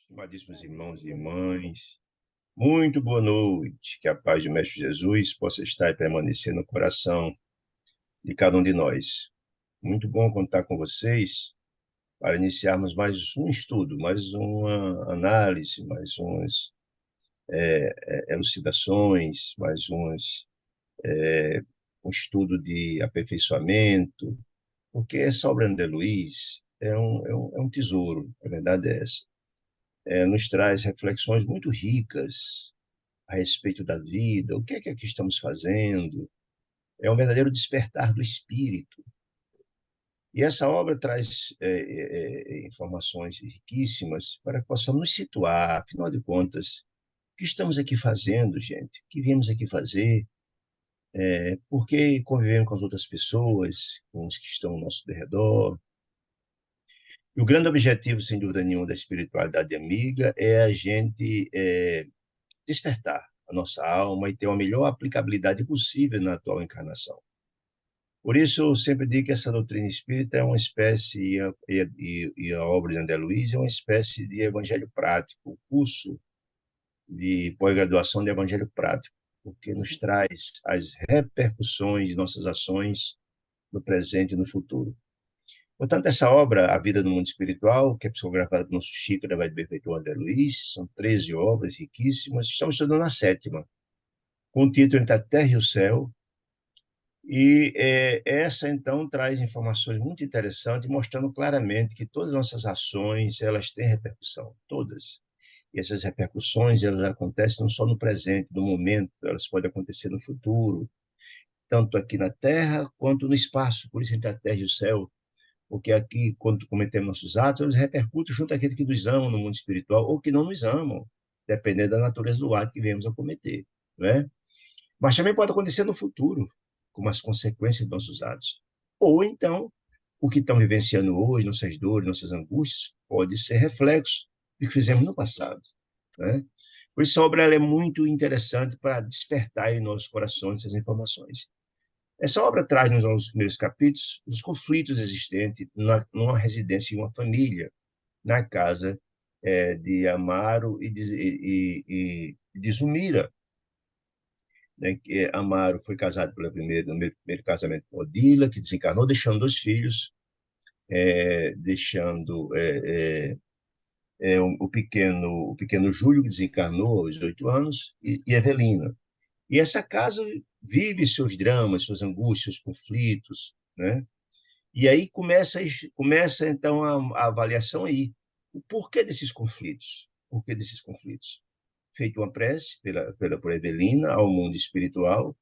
Estimadíssimos irmãos e irmãs, muito boa noite. Que a paz do Mestre Jesus possa estar e permanecer no coração de cada um de nós. Muito bom contar com vocês para iniciarmos mais um estudo, mais uma análise, mais umas elucidações, mais um estudo de aperfeiçoamento, porque essa obra André Luiz é um tesouro, a verdade é essa. Nos traz reflexões muito ricas a respeito da vida, o que é que aqui estamos fazendo. É um verdadeiro despertar do espírito. E essa obra traz informações riquíssimas para que possamos nos situar, afinal de contas, o que estamos aqui fazendo, gente? O que viemos aqui fazer? Por que convivendo com as outras pessoas, com os que estão ao nosso redor? E o grande objetivo, sem dúvida nenhuma, da espiritualidade amiga é a gente despertar a nossa alma e ter uma melhor aplicabilidade possível na atual encarnação. Por isso, eu sempre digo que essa doutrina espírita é uma espécie, e a obra de André Luiz é uma espécie de evangelho prático, o curso de pós-graduação de evangelho prático, porque nos traz as repercussões de nossas ações no presente e no futuro. Portanto, essa obra, A Vida no Mundo Espiritual, que é psicografada pelo nosso Chico vai benfeitor André Luiz, são 13 obras riquíssimas, estamos estudando a sétima, com o título Entre a Terra e o Céu. E essa, então, traz informações muito interessantes, mostrando claramente que todas as nossas ações, elas têm repercussão, todas. E essas repercussões, elas acontecem não só no presente, no momento, elas podem acontecer no futuro, tanto aqui na Terra quanto no espaço, por isso entre a Terra e o céu, porque aqui, quando cometemos nossos atos, eles repercutem junto àqueles que nos amam no mundo espiritual ou que não nos amam, dependendo da natureza do ato que viemos a cometer, né? Mas também pode acontecer no futuro, como as consequências dos nossos atos. Ou então, o que estão vivenciando hoje, nossas dores, nossas angústias, pode ser reflexo do que fizemos no passado, né? Por isso, a obra ela é muito interessante para despertar em nossos corações essas informações. Essa obra traz nos primeiros capítulos os conflitos existentes numa residência em uma família, na casa de Amaro e de Zumira, né, que Amaro foi casado no primeiro casamento com Odila, que desencarnou, deixando dois filhos, deixando o pequeno Júlio, que desencarnou aos 8 anos, e Evelina. E essa casa vive seus dramas, suas angústias, seus conflitos, né? E aí começa então, a avaliação aí. O porquê desses conflitos? O porquê desses conflitos? Feito uma prece por Evelina ao mundo espiritual,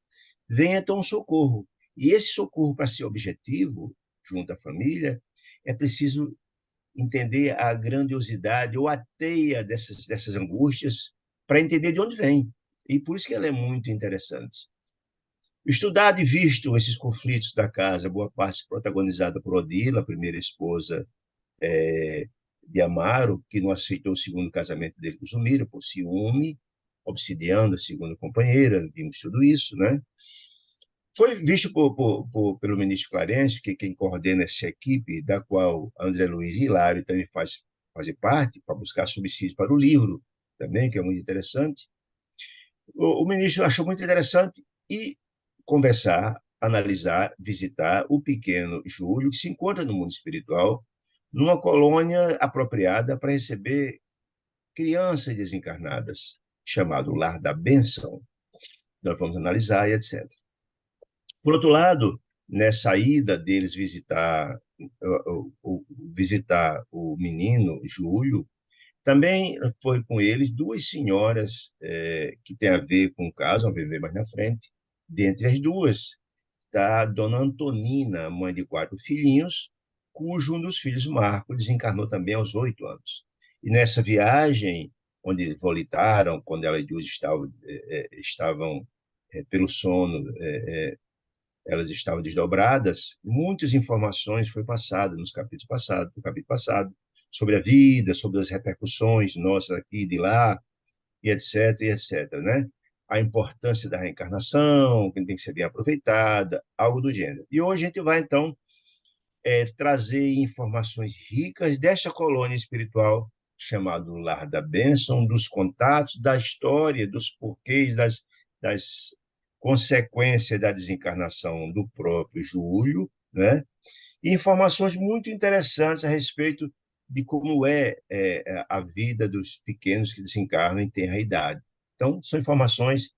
vem então um socorro. E esse socorro, para ser objetivo, junto à família, é preciso entender a grandiosidade ou a teia dessas angústias para entender de onde vem. E por isso que ela é muito interessante. Estudado e visto esses conflitos da casa, boa parte protagonizada por Odila, a primeira esposa de Amaro, que não aceitou o segundo casamento dele com Zumira, por ciúme, obsidiando a segunda companheira, vimos tudo isso, né? Foi visto pelo ministro Clarence, que quem coordena essa equipe, da qual André Luiz e Hilário também fazem parte, para buscar subsídios para o livro, também, que é muito interessante. O ministro achou muito interessante e conversar, analisar, visitar o pequeno Júlio, que se encontra no mundo espiritual, numa colônia apropriada para receber crianças desencarnadas, chamado Lar da Bênção. Nós vamos analisar e etc. Por outro lado, nessa ida deles visitar o menino Júlio, também foi com eles duas senhoras que têm a ver com o caso, vamos ver mais na frente. Dentre as duas, está Dona Antonina, mãe de 4 filhinhos, cujo um dos filhos, Marco, desencarnou também aos 8 anos. E nessa viagem, onde volitaram, quando ela e Júlia estavam pelo sono, elas estavam desdobradas, muitas informações foi passada no capítulo passado, sobre a vida, sobre as repercussões nossas aqui e de lá, e etc, né? A importância da reencarnação, que tem que ser bem aproveitada, algo do gênero. E hoje a gente vai, então, trazer informações ricas desta colônia espiritual chamado Lar da Bênção, dos contatos, da história, dos porquês, das consequências da desencarnação do próprio Júlio, né? E informações muito interessantes a respeito de como é a vida dos pequenos que desencarnam em tenra idade. Então, são informações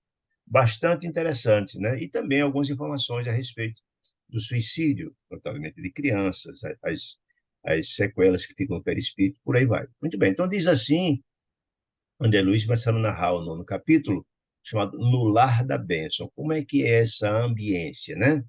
bastante interessantes, né? E também algumas informações a respeito do suicídio, notablemente de crianças, as sequelas que ficam no perispírito, por aí vai. Muito bem, então diz assim, André Luiz começando a narrar o nono capítulo, chamado No Lar da Bênção. Como é que é essa ambiência, né?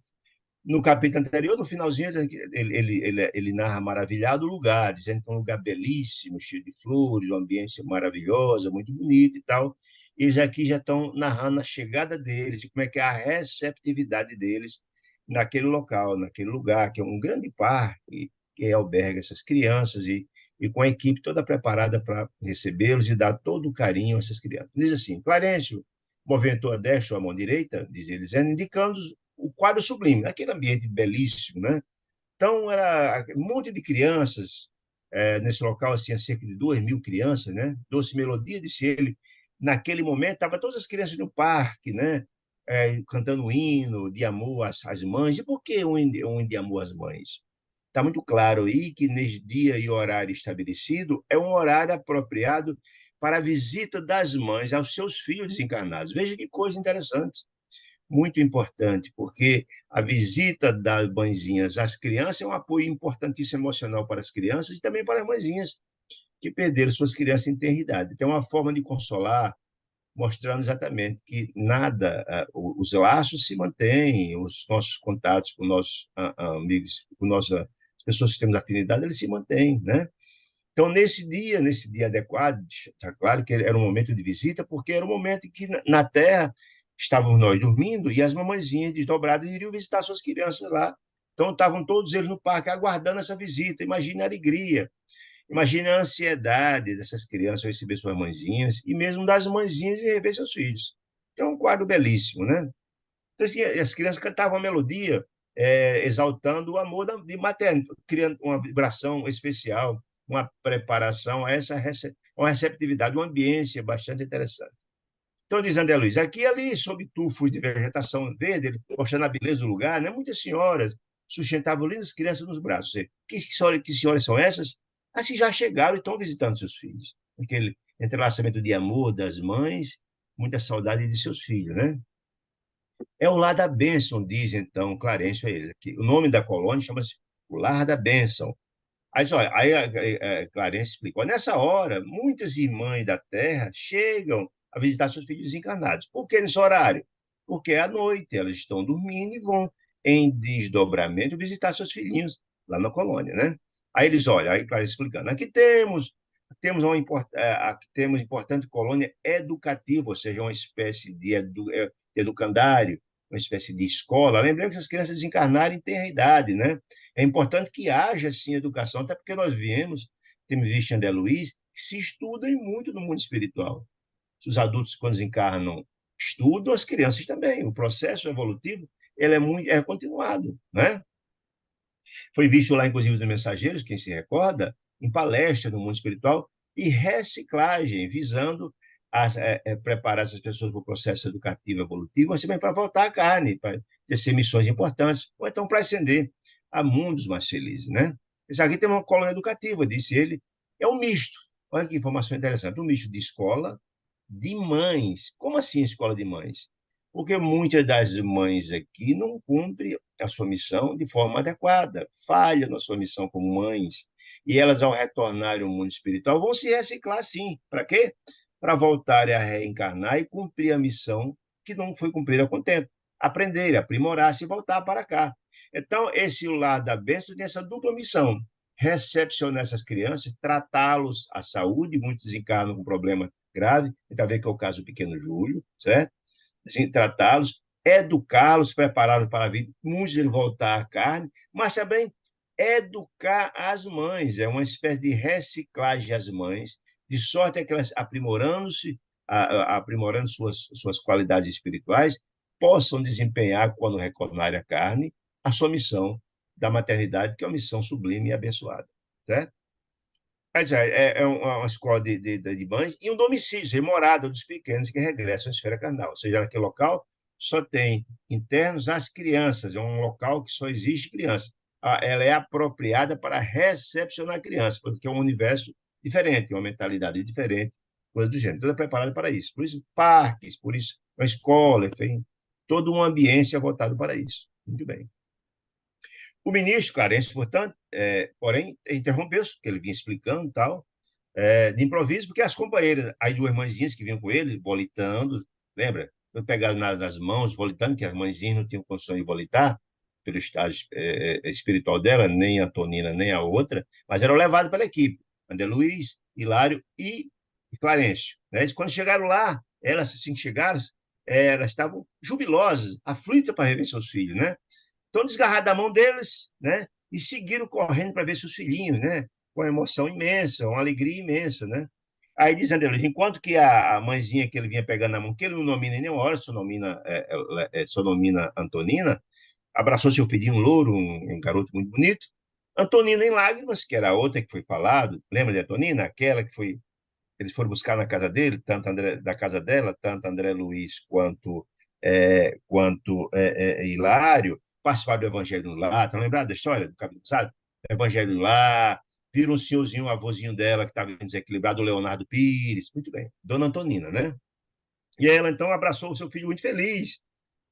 No capítulo anterior, no finalzinho, ele narra maravilhado o lugar, dizendo que é um lugar belíssimo, cheio de flores, uma ambiência maravilhosa, muito bonita e tal. Eles aqui já estão narrando a chegada deles e como é que é a receptividade deles naquele local, naquele lugar, que é um grande parque que alberga essas crianças e com a equipe toda preparada para recebê-los e dar todo o carinho a essas crianças. Diz assim, Clarencio movimentou a destra ou a mão direita, diz eles, indicando o quadro sublime, aquele ambiente belíssimo, né? Então, era um monte de crianças nesse local, assim, cerca de 2.000 crianças, né? Doce Melodia, disse ele, naquele momento, estavam todas as crianças no parque, né? Cantando um hino de amor às mães. E por que um hino de amor às mães? Está muito claro aí que nesse dia e horário estabelecido é um horário apropriado para a visita das mães aos seus filhos desencarnados. Veja que coisa interessante, muito importante, porque a visita das mãezinhas às crianças é um apoio importantíssimo emocional para as crianças e também para as mãezinhas que perderam suas crianças em tenridade. Então, é uma forma de consolar, mostrando exatamente que nada, os laços se mantêm, os nossos contatos com nossos amigos, com nossas pessoas que temos afinidade, eles se mantêm, né? Então, nesse dia adequado, está claro que era um momento de visita, porque era um momento em que na Terra estávamos nós dormindo e as mamãezinhas desdobradas iriam visitar suas crianças lá. Então, estavam todos eles no parque aguardando essa visita. Imagine a alegria, imagine a ansiedade dessas crianças ao receber suas mãezinhas e mesmo das mãezinhas em rever seus filhos. Então, é um quadro belíssimo, né? Então, assim, as crianças cantavam a melodia, exaltando o amor de materno, criando uma vibração especial, uma preparação a uma receptividade, uma ambiência bastante interessante. Então, diz André Luiz, aqui e ali, sob tufos de vegetação verde, mostrando a beleza do lugar, né? Muitas senhoras sustentavam lindas crianças nos braços. Que senhoras são essas? Assim já chegaram e estão visitando seus filhos. Aquele entrelaçamento de amor das mães, muita saudade de seus filhos, né? É o Lar da Bênção, diz então Clarencio a ele. Que o nome da colônia chama-se o Lar da Bênção. Aí Clarencio explicou. Nessa hora, muitas irmãs da Terra chegam a visitar seus filhos desencarnados. Por que nesse horário? Porque é à noite, elas estão dormindo e vão, em desdobramento, visitar seus filhinhos lá na colônia, né? Aí eles olham, aí Clarencio explicando. Aqui temos importante colônia educativa, ou seja, uma espécie de educandário, uma espécie de escola. Lembrando que essas crianças desencarnarem têm a idade, né? É importante que haja, sim, educação, até porque nós temos visto em André Luiz, que se estudam muito no mundo espiritual. Os adultos, quando desencarnam, estudam, as crianças também. O processo evolutivo ele é continuado, né? Foi visto lá, inclusive, dos Mensageiros, quem se recorda, em palestra no mundo espiritual, e reciclagem, visando preparar essas pessoas para o processo educativo evolutivo, mas também para voltar à carne, para exercer missões importantes, ou então para ascender a mundos mais felizes, né? Isso aqui tem uma colônia educativa, disse ele, é um misto. Olha que informação interessante, um misto de escola, de mães. Como assim escola de mães? Porque muitas das mães aqui não cumprem a sua missão de forma adequada, falham na sua missão como mães, e elas, ao retornarem ao mundo espiritual, vão se reciclar sim. Para quê? Para voltarem a reencarnar e cumprir a missão que não foi cumprida com o tempo. Aprender, aprimorar-se e voltar para cá. Então, esse Lar da Bênção tem essa dupla missão: recepcionar essas crianças, tratá-los à saúde, muitos desencarnam com problema grave, tem a ver que é o caso do pequeno Júlio, certo? Assim, tratá-los, educá-los, prepará-los para a vida, muitos deles voltar à carne, mas também educar as mães, é uma espécie de reciclagem às mães, de sorte que elas, aprimorando suas qualidades espirituais, possam desempenhar, quando retornarem à carne, a sua missão da maternidade, que é uma missão sublime e abençoada, certo? uma escola de mães e um domicílio, morada dos pequenos que regressam à esfera carnal. Ou seja, naquele local só tem internos as crianças, é um local que só existe criança. Ela é apropriada para recepcionar crianças, porque é um universo diferente, uma mentalidade diferente, coisa do gênero. Toda preparada para isso. Por isso, parques, por isso, uma escola, enfim, todo um ambiente é voltado para isso. Muito bem. O ministro, carente, portanto, porém, interrompeu-se, porque ele vinha explicando e tal, de improviso, porque as companheiras, as duas mãezinhas que vinham com ele, volitando, lembra? Foi pegado nas mãos, volitando, que as mãezinhas não tinham condições de volitar, pelo estado espiritual dela, nem a Antonina, nem a outra, mas eram levados pela equipe, André Luiz, Hilário e Clarencio. Né? E quando chegaram lá, elas, assim que chegaram, elas estavam jubilosas, aflitas para rever seus filhos, né? Então, desgarraram da mão deles, né? E seguiram correndo para ver seus filhinhos, né? Com uma emoção imensa, uma alegria imensa, né? Aí diz André Luiz, enquanto que a mãezinha que ele vinha pegando na mão, que ele não nomina em nenhuma hora, só nomina Antonina, abraçou seu filhinho louro, um garoto muito bonito. Antonina em lágrimas, que era a outra que foi falado, lembra de Antonina? Aquela que foi, eles foram buscar na casa dele, tanto André, da casa dela, tanto André Luiz quanto Hilário, participaram do Evangelho lá. Estão lembrados da história do cabelo passado? Evangelho lá, viram um senhorzinho, um avôzinho dela que estava desequilibrado, o Leonardo Pires. Muito bem, Dona Antonina, né? E ela então abraçou o seu filho muito feliz,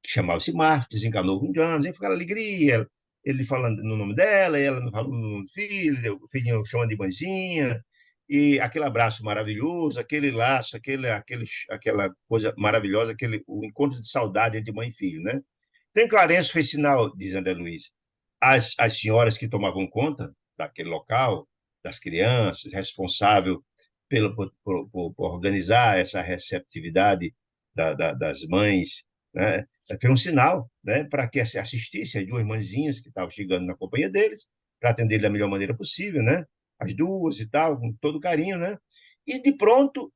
que chamava-se Marcos, desencanou com anos, aí foi aquela alegria, ele falando no nome dela, ela não falando no nome do filho, o filhinho chamando de mãezinha, e aquele abraço maravilhoso, aquele laço, aquela coisa maravilhosa, o encontro de saudade entre mãe e filho, né? Tem Clarence fez sinal, diz André Luiz, as senhoras que tomavam conta daquele local, das crianças, responsável por organizar essa receptividade das mães, né? Foi um sinal, né, para que assistisse as duas mãezinhas que estavam chegando na companhia deles, para atender da melhor maneira possível, né? As duas e tal, com todo carinho, né? E de pronto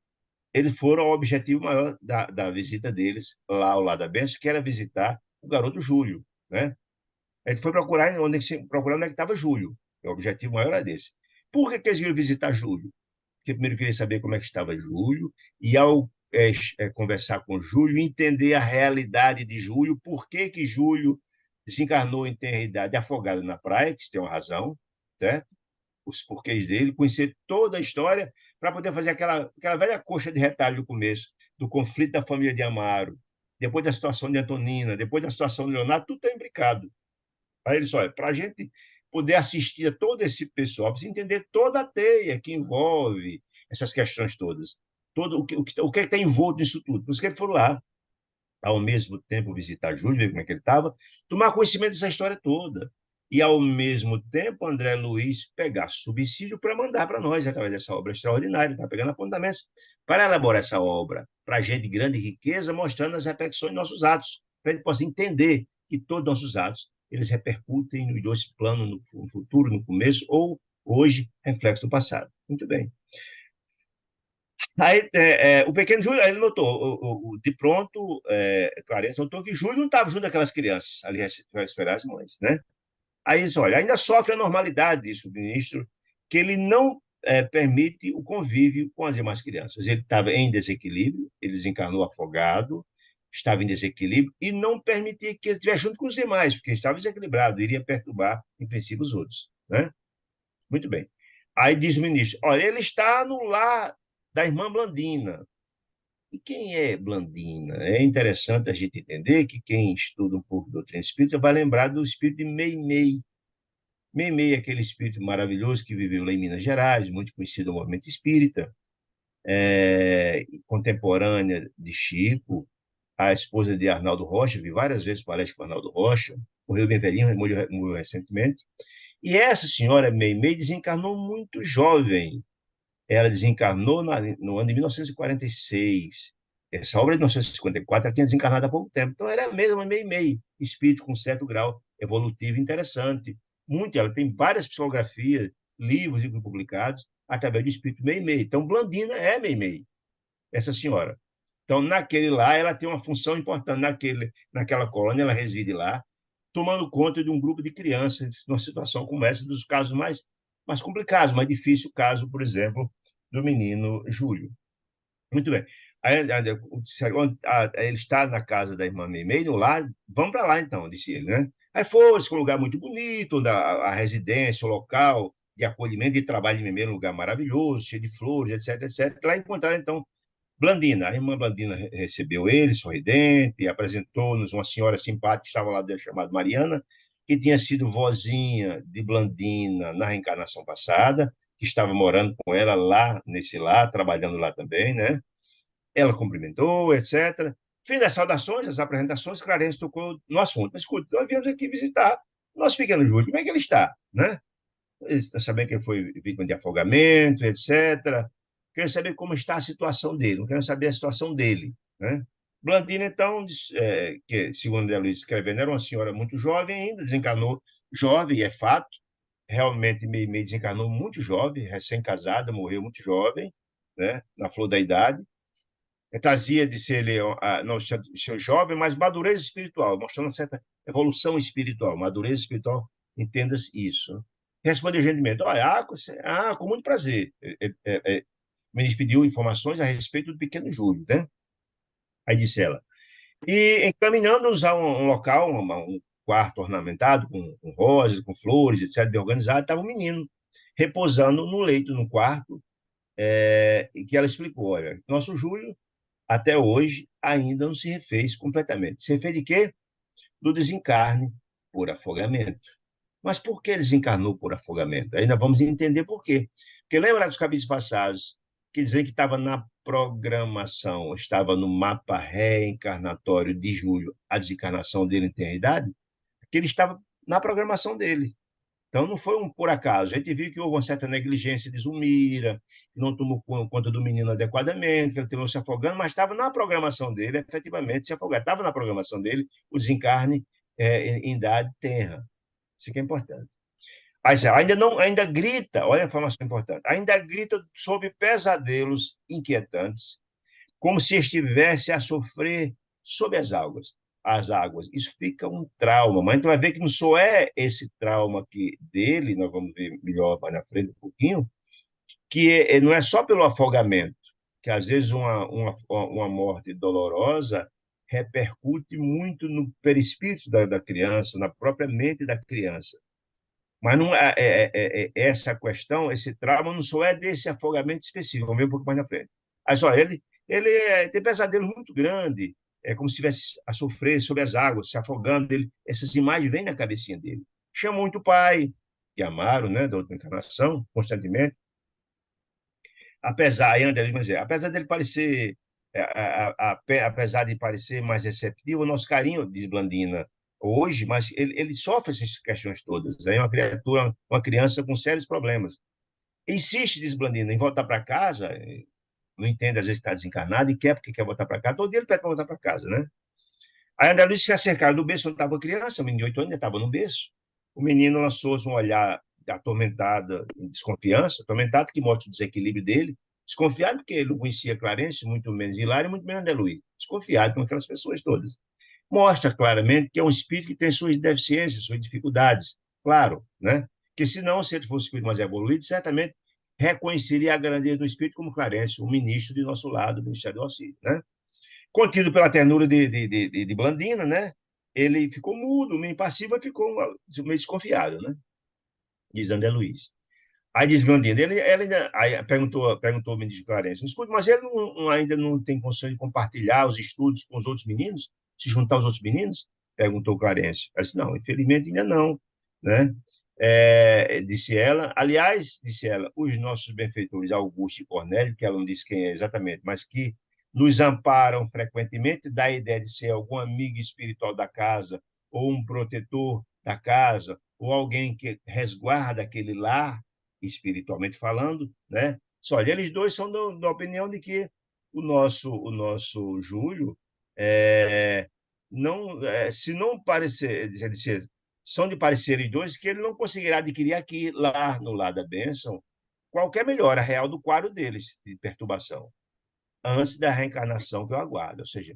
eles foram ao objetivo maior da visita deles lá ao lado da Benção, que era visitar o garoto Júlio, né? A gente foi procurar onde é que estava Júlio. O objetivo maior era desse. Por que eles iam visitar Júlio? Porque primeiro queria saber como é que estava Júlio, e ao conversar com Júlio, entender a realidade de Júlio, por que Júlio desencarnou em tenra idade afogado na praia, que isso tem uma razão, certo? Os porquês dele, conhecer toda a história, para poder fazer aquela velha coxa de retalho do começo, do conflito da família de Amaro, depois da situação de Antonina, depois da situação de Leonardo, tudo está imbricado. Aí ele disse, olha, para a gente poder assistir a todo esse pessoal, precisa entender toda a teia que envolve essas questões todas, todo o que está envolto nisso tudo. Por isso que ele foi lá, ao mesmo tempo visitar Júlio, ver como é que ele estava, tomar conhecimento dessa história toda. E, ao mesmo tempo, André Luiz pegar subsídio para mandar para nós, através dessa obra extraordinária, está pegando apontamentos, para elaborar essa obra, para a gente de grande riqueza, mostrando as repetições de nossos atos, para a gente possa entender que todos os nossos atos eles repercutem nos dois planos, no futuro, no começo, ou hoje, reflexo do passado. Muito bem. Aí, o pequeno Júlio, aí ele notou, de pronto, Clarence notou que Júlio não estava junto daquelas crianças ali para esperar as mães, né? Aí ele disse, olha, ainda sofre a normalidade disso, ministro, que ele não permite o convívio com as demais crianças. Ele estava em desequilíbrio, ele desencarnou afogado, estava em desequilíbrio e não permitia que ele estivesse junto com os demais, porque estava desequilibrado, iria perturbar, em princípio, os outros, né? Muito bem. Aí diz o ministro, olha, ele está no lar da irmã Blandina. E quem é Blandina? É interessante a gente entender que quem estuda um pouco doutrina espírita vai lembrar do espírito de Meimei. Meimei é aquele espírito maravilhoso que viveu lá em Minas Gerais, muito conhecido no movimento espírita, contemporânea de Chico, a esposa de Arnaldo Rocha, vi várias vezes palestra com Arnaldo Rocha, morreu bem velhinho, morreu recentemente. E essa senhora Meimei desencarnou muito jovem. Ela desencarnou no ano de 1946. Essa obra é de 1954, ela tinha desencarnado há pouco tempo. Então, era a mesma Meimei, espírito com certo grau evolutivo interessante. Muito, ela tem várias psicografias, livros publicados através do espírito Meimei. Então, Blandina é Meimei, essa senhora. Então, naquele lá, ela tem uma função importante. Naquela colônia, ela reside lá, tomando conta de um grupo de crianças, numa situação como essa, dos casos mais mais complicados, mais difícil o caso, por exemplo, do menino Júlio. Muito bem. Ele está na casa da irmã Meimei, no lar, vamos para lá então, disse ele, né? Aí foi, um lugar muito bonito, onde a residência, o local de acolhimento e trabalho de Meimei, um lugar maravilhoso, cheio de flores, etc, etc. Lá encontraram, então, Blandina. A irmã Blandina recebeu ele, sorridente, e apresentou-nos uma senhora simpática que estava lá dentro, chamada Mariana, que tinha sido vozinha de Blandina na reencarnação passada, que estava morando com ela lá nesse lar, trabalhando lá também, né? Ela cumprimentou, etc. Fim das saudações, as apresentações, Clarence tocou no assunto. Mas, escuta, nós viemos aqui visitar nosso pequeno Júlio, como é que ele está, né? Sabendo que ele foi vítima de afogamento, etc. Quero saber como está a situação dele, não quero saber a situação dele, né? Blandina, então, que, segundo a Luiz escrevendo, era uma senhora muito jovem ainda, desencarnou jovem, é fato, realmente meio desencarnou muito jovem, recém-casada, morreu muito jovem, né, na flor da idade, trazia de ser ele, não, ser jovem, mas madureza espiritual, mostrando uma certa evolução espiritual, madureza espiritual, entendas isso. Respondeu gentilmente, olha, com muito prazer. Me pediu informações a respeito do pequeno Júlio, né? Aí disse ela. E encaminhando-nos a um local, um quarto ornamentado, com rosas, com flores, etc., bem organizado, estava um menino repousando no leito, no quarto, e que ela explicou, olha, nosso Júlio até hoje, ainda não se refez completamente. Se refez de quê? Do desencarne por afogamento. Mas por que desencarnou por afogamento? Ainda vamos entender por quê. Porque lembra dos capítulos passados que dizem que estava na programação, estava no mapa reencarnatório de Júlio, a desencarnação dele em eternidade, que ele estava na programação dele. Então, não foi um por acaso. A gente viu que houve uma certa negligência de Zulmira, que não tomou conta do menino adequadamente, que ele terminou se afogando, mas estava na programação dele, efetivamente, se afogar. Estava na programação dele o desencarne em idade tenra. Isso que é importante. Mas ainda não, ainda grita, olha a informação importante, ainda grita sobre pesadelos inquietantes, como se estivesse a sofrer sob as águas. Isso fica um trauma, mas a gente vai ver que não só é esse trauma que dele, nós vamos ver melhor mais na frente um pouquinho, que não é só pelo afogamento, que às vezes uma morte dolorosa repercute muito no perispírito da criança, na própria mente da criança. Mas não essa questão, esse trauma, não só é desse afogamento específico, vamos ver um pouco mais na frente. Aí só ele tem pesadelos muito grande, é como se estivesse a sofrer sob as águas, se afogando. Essas imagens vêm na cabecinha dele. Chama muito o pai, que amaram, né, da outra encarnação, constantemente. Apesar dele parecer, apesar de parecer mais receptivo, o nosso carinho, diz Blandina, hoje, mas ele sofre essas questões todas. É uma criatura, uma criança com sérios problemas. Insiste, diz Blandina, em voltar para casa, não entende, às vezes está desencarnado e quer porque quer voltar para casa. Todo dia ele pede para voltar para casa, né? Aí André Luiz se acercaram do berço onde estava a criança, o menino de 8 anos ainda estava no berço. O menino lançou-se um olhar atormentado, em desconfiança, atormentado, que mostra o desequilíbrio dele, desconfiado porque ele não conhecia Clarence, muito menos Hilário, muito menos André Luiz, desconfiado com aquelas pessoas todas. Mostra claramente que é um espírito que tem suas deficiências, suas dificuldades, claro, né? Que senão, se ele fosse um espírito mais evoluído, certamente reconheceria a grandeza do espírito como Clarence, o ministro de nosso lado, do Ministério do Auxílio, né? Contido pela ternura de Blandina, né? Ele ficou mudo, meio impassível, e ficou meio desconfiado, né? Diz André Luiz. Aí diz Blandina, ele ainda, aí perguntou o ministro Clarence, escuta, mas ele ainda não tem condições de compartilhar os estudos com os outros meninos? Se juntar aos outros meninos? Perguntou Clarence. Ela disse, não, infelizmente ainda não, né? Disse ela, aliás, disse ela, os nossos benfeitores Augusto e Cornélio, que ela não disse quem é exatamente, mas que nos amparam frequentemente, dá a ideia de ser algum amigo espiritual da casa, ou um protetor da casa, ou alguém que resguarda aquele lar, espiritualmente falando, né? Só, olha, eles dois são da opinião de que o nosso Júlio não, se não parecer, são de parecer os dois que ele não conseguirá adquirir aqui, lá no lado da bênção, qualquer melhora real do quadro deles de perturbação, antes da reencarnação que eu aguardo. Ou seja,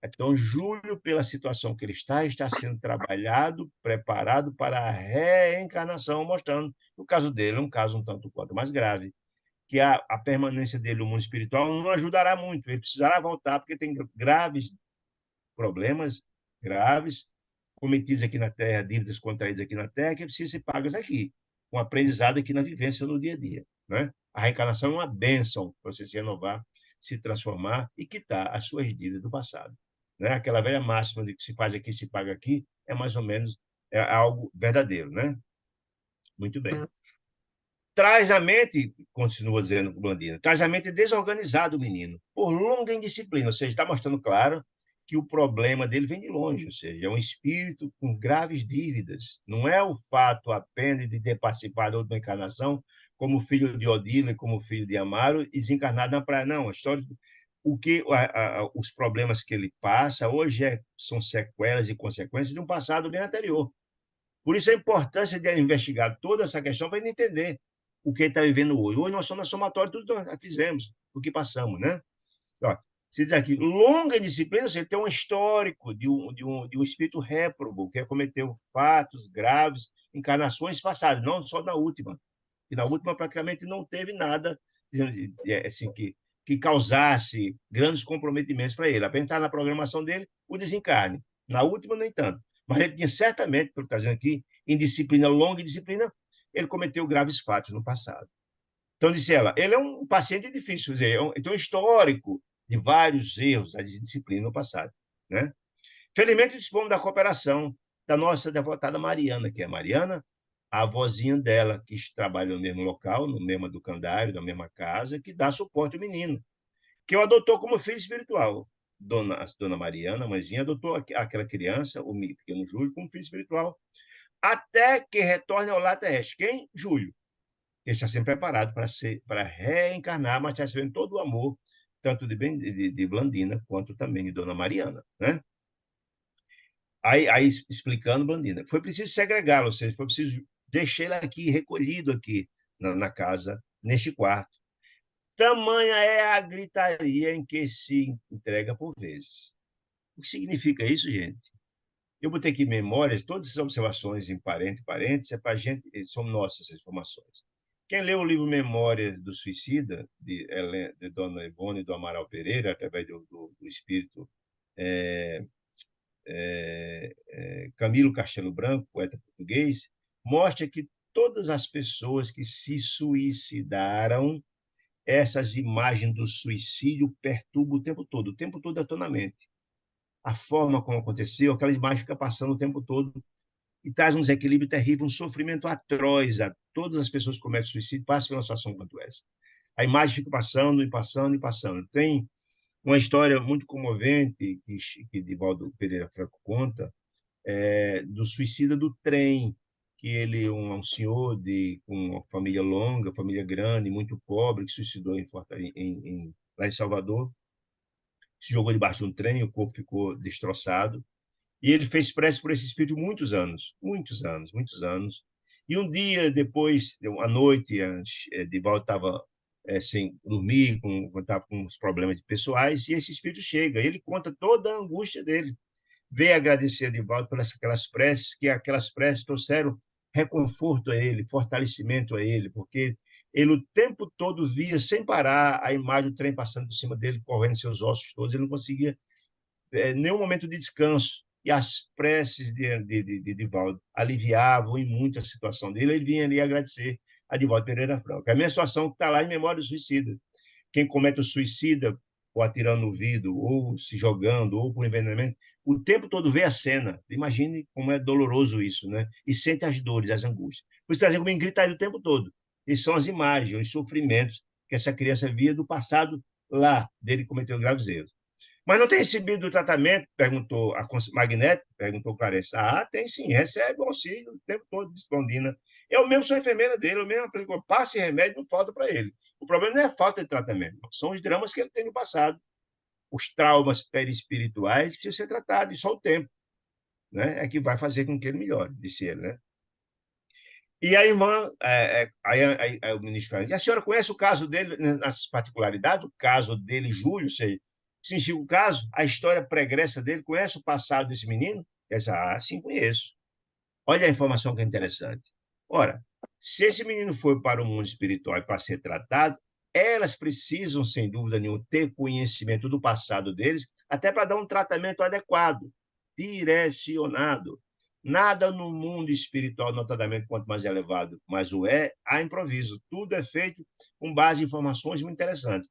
Então, Júlio, pela situação que ele está sendo trabalhado, preparado para a reencarnação, mostrando que o caso dele é um caso um tanto quanto mais grave, que a permanência dele no mundo espiritual não ajudará muito. Ele precisará voltar, porque tem graves problemas, graves, cometidos aqui na Terra, dívidas contraídas aqui na Terra, que precisam ser pagas aqui, com aprendizado aqui na vivência no dia a dia. Né? A reencarnação é uma bênção para você se renovar, se transformar e quitar as suas dívidas do passado. Né? Aquela velha máxima de que se faz aqui, se paga aqui, é mais ou menos algo verdadeiro. Né? Muito bem. Traz a mente, continua dizendo o Blandina, traz a mente desorganizada do menino, por longa indisciplina, ou seja, está mostrando claro que o problema dele vem de longe, ou seja, é um espírito com graves dívidas. Não é o fato apenas de ter participado da outra encarnação como filho de Odila e como filho de Amaro e desencarnado na praia, não. A história, os problemas que ele passa hoje são sequelas e consequências de um passado bem anterior. Por isso a importância de investigar toda essa questão para entender o que ele está vivendo hoje. Hoje nós somos na somatória de tudo que nós fizemos, o que passamos, né? Ó, se diz aqui, longa disciplina, você tem um histórico de um espírito réprobo, que cometeu fatos graves, encarnações passadas, não só na última. E na última praticamente não teve nada assim, que causasse grandes comprometimentos para ele. Apenas está na programação dele o desencarne. Na última, nem tanto. Mas ele tinha certamente, por estar dizendo aqui, em disciplina longa e disciplina, ele cometeu graves fatos no passado. Então, disse ela, ele é um paciente difícil, dizer, então, histórico de vários erros de disciplina no passado. Né? Felizmente, dispomos da cooperação da nossa devotada Mariana, que é a Mariana, a avózinha dela, que trabalha no mesmo local, no mesmo educandário, na mesma casa, que dá suporte ao menino, que o adotou como filho espiritual. Dona Mariana, a mãezinha, adotou aquela criança, o pequeno Júlio, como filho espiritual, até que retorne ao lar terrestre. Quem? Júlio. Ele está sendo preparado para reencarnar, mas está recebendo todo o amor, tanto de Blandina, quanto também de Dona Mariana. Né? Aí explicando, Blandina, foi preciso segregá-lo, ou seja, foi preciso deixar ele aqui, recolhido aqui na casa, neste quarto. Tamanha é a gritaria em que se entrega por vezes. O que significa isso, gente? Eu botei aqui memórias, todas essas observações em parênteses, é para a gente, são nossas essas informações. Quem leu o livro Memórias do Suicida, de Dona Ivone e do Amaral Pereira, através do espírito é, Camilo Castelo Branco, poeta português, mostra que todas as pessoas que se suicidaram, essas imagens do suicídio perturbam o tempo todo estão na mente. A forma como aconteceu, aquela imagem fica passando o tempo todo e traz um desequilíbrio terrível, um sofrimento atroz a todas as pessoas que cometem suicídio, passam por uma situação quanto essa. A imagem fica passando e passando e passando. Tem uma história muito comovente que Divaldo Pereira Franco conta, do suicida do trem, que ele, um senhor com uma família longa, família grande, muito pobre, que suicidou lá em Salvador, se jogou debaixo de um trem, o corpo ficou destroçado, e ele fez prece por esse espírito muitos anos, muitos anos, muitos anos. E um dia depois, à noite, Divaldo estava sem dormir, estava com uns problemas pessoais, e esse espírito chega, e ele conta toda a angústia dele. Veio agradecer a Divaldo pelas aquelas preces, que aquelas preces trouxeram reconforto a ele, fortalecimento a ele, porque ele o tempo todo via, sem parar, a imagem do trem passando por cima dele, correndo seus ossos todos, ele não conseguia nenhum momento de descanso. E as preces de Divaldo aliviavam em muito a situação dele. Ele vinha ali agradecer a Divaldo Pereira Franco. A minha situação que está lá em Memória do Suicida. Quem comete o suicida, ou atirando no vidro, ou se jogando, ou por envenenamento, o tempo todo vê a cena. Imagine como é doloroso isso, né? E sente as dores, as angústias. Por isso, trazendo como gritaria o tempo todo. E são as imagens, os sofrimentos que essa criança via do passado lá, dele cometeu graves erros. Mas não tem recebido o tratamento? Perguntou a Magnete, perguntou Clarence. Ah, tem sim, recebe o auxílio o tempo todo de Esplendina. Eu mesmo sou enfermeira dele, eu mesmo aplico passe e remédio, não falta para ele. O problema não é a falta de tratamento, são os dramas que ele tem no passado, os traumas perispirituais que precisam ser tratados, e só o tempo, né, é que vai fazer com que ele melhore, disse ele, né? E a irmã, o ministro, e a senhora conhece o caso dele, nas particularidades, o caso dele, Júlio, sei, sentiu o caso, a história pregressa dele, conhece o passado desse menino? Ele diz, ah, sim, conheço. Olha a informação que é interessante. Ora, se esse menino foi para o mundo espiritual e para ser tratado, elas precisam, sem dúvida nenhuma, ter conhecimento do passado deles, até para dar um tratamento adequado, direcionado. Nada no mundo espiritual, notadamente, quanto mais elevado, mais o é, há improviso. Tudo é feito com base em informações muito interessantes.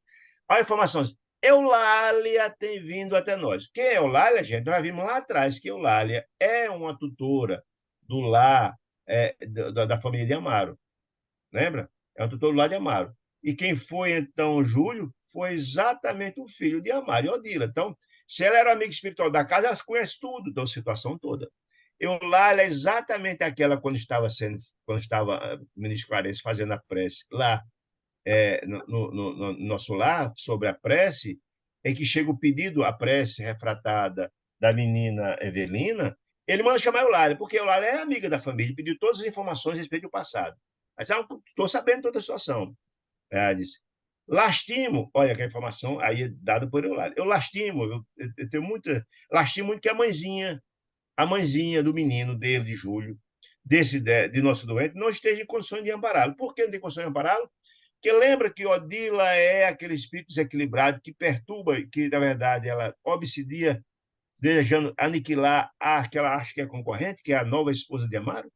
Olha informações. Eulália tem vindo até nós. Quem é Eulália, gente? Nós vimos lá atrás que Eulália é uma tutora do lar da família de Amaro. Lembra? É um tutor do lar de Amaro. E quem foi, então, Júlio, foi exatamente o filho de Amaro e Odila. Então, se ela era amiga espiritual da casa, ela conhece tudo, da situação toda. Eulália é exatamente aquela quando estava o ministro Clarence fazendo a prece lá no nosso lar, sobre a prece, é que chega o pedido, a prece refratada da menina Evelina, ele manda chamar a Eulália, porque a Eulália é amiga da família, pediu todas as informações a respeito do passado. Mas estou sabendo toda a situação. Ela disse, lastimo, olha que a informação aí é dada por Eulália. Eu lastimo, eu tenho muita. Lastimo muito que a mãezinha do menino dele, de Júlio, de nosso doente, não esteja em condições de ampará-lo. Por que não tem condições de ampará-lo? Porque lembra que Odila é aquele espírito desequilibrado que perturba, que na verdade ela obsidia, desejando aniquilar a que ela acha que é concorrente, que é a nova esposa de Amaro,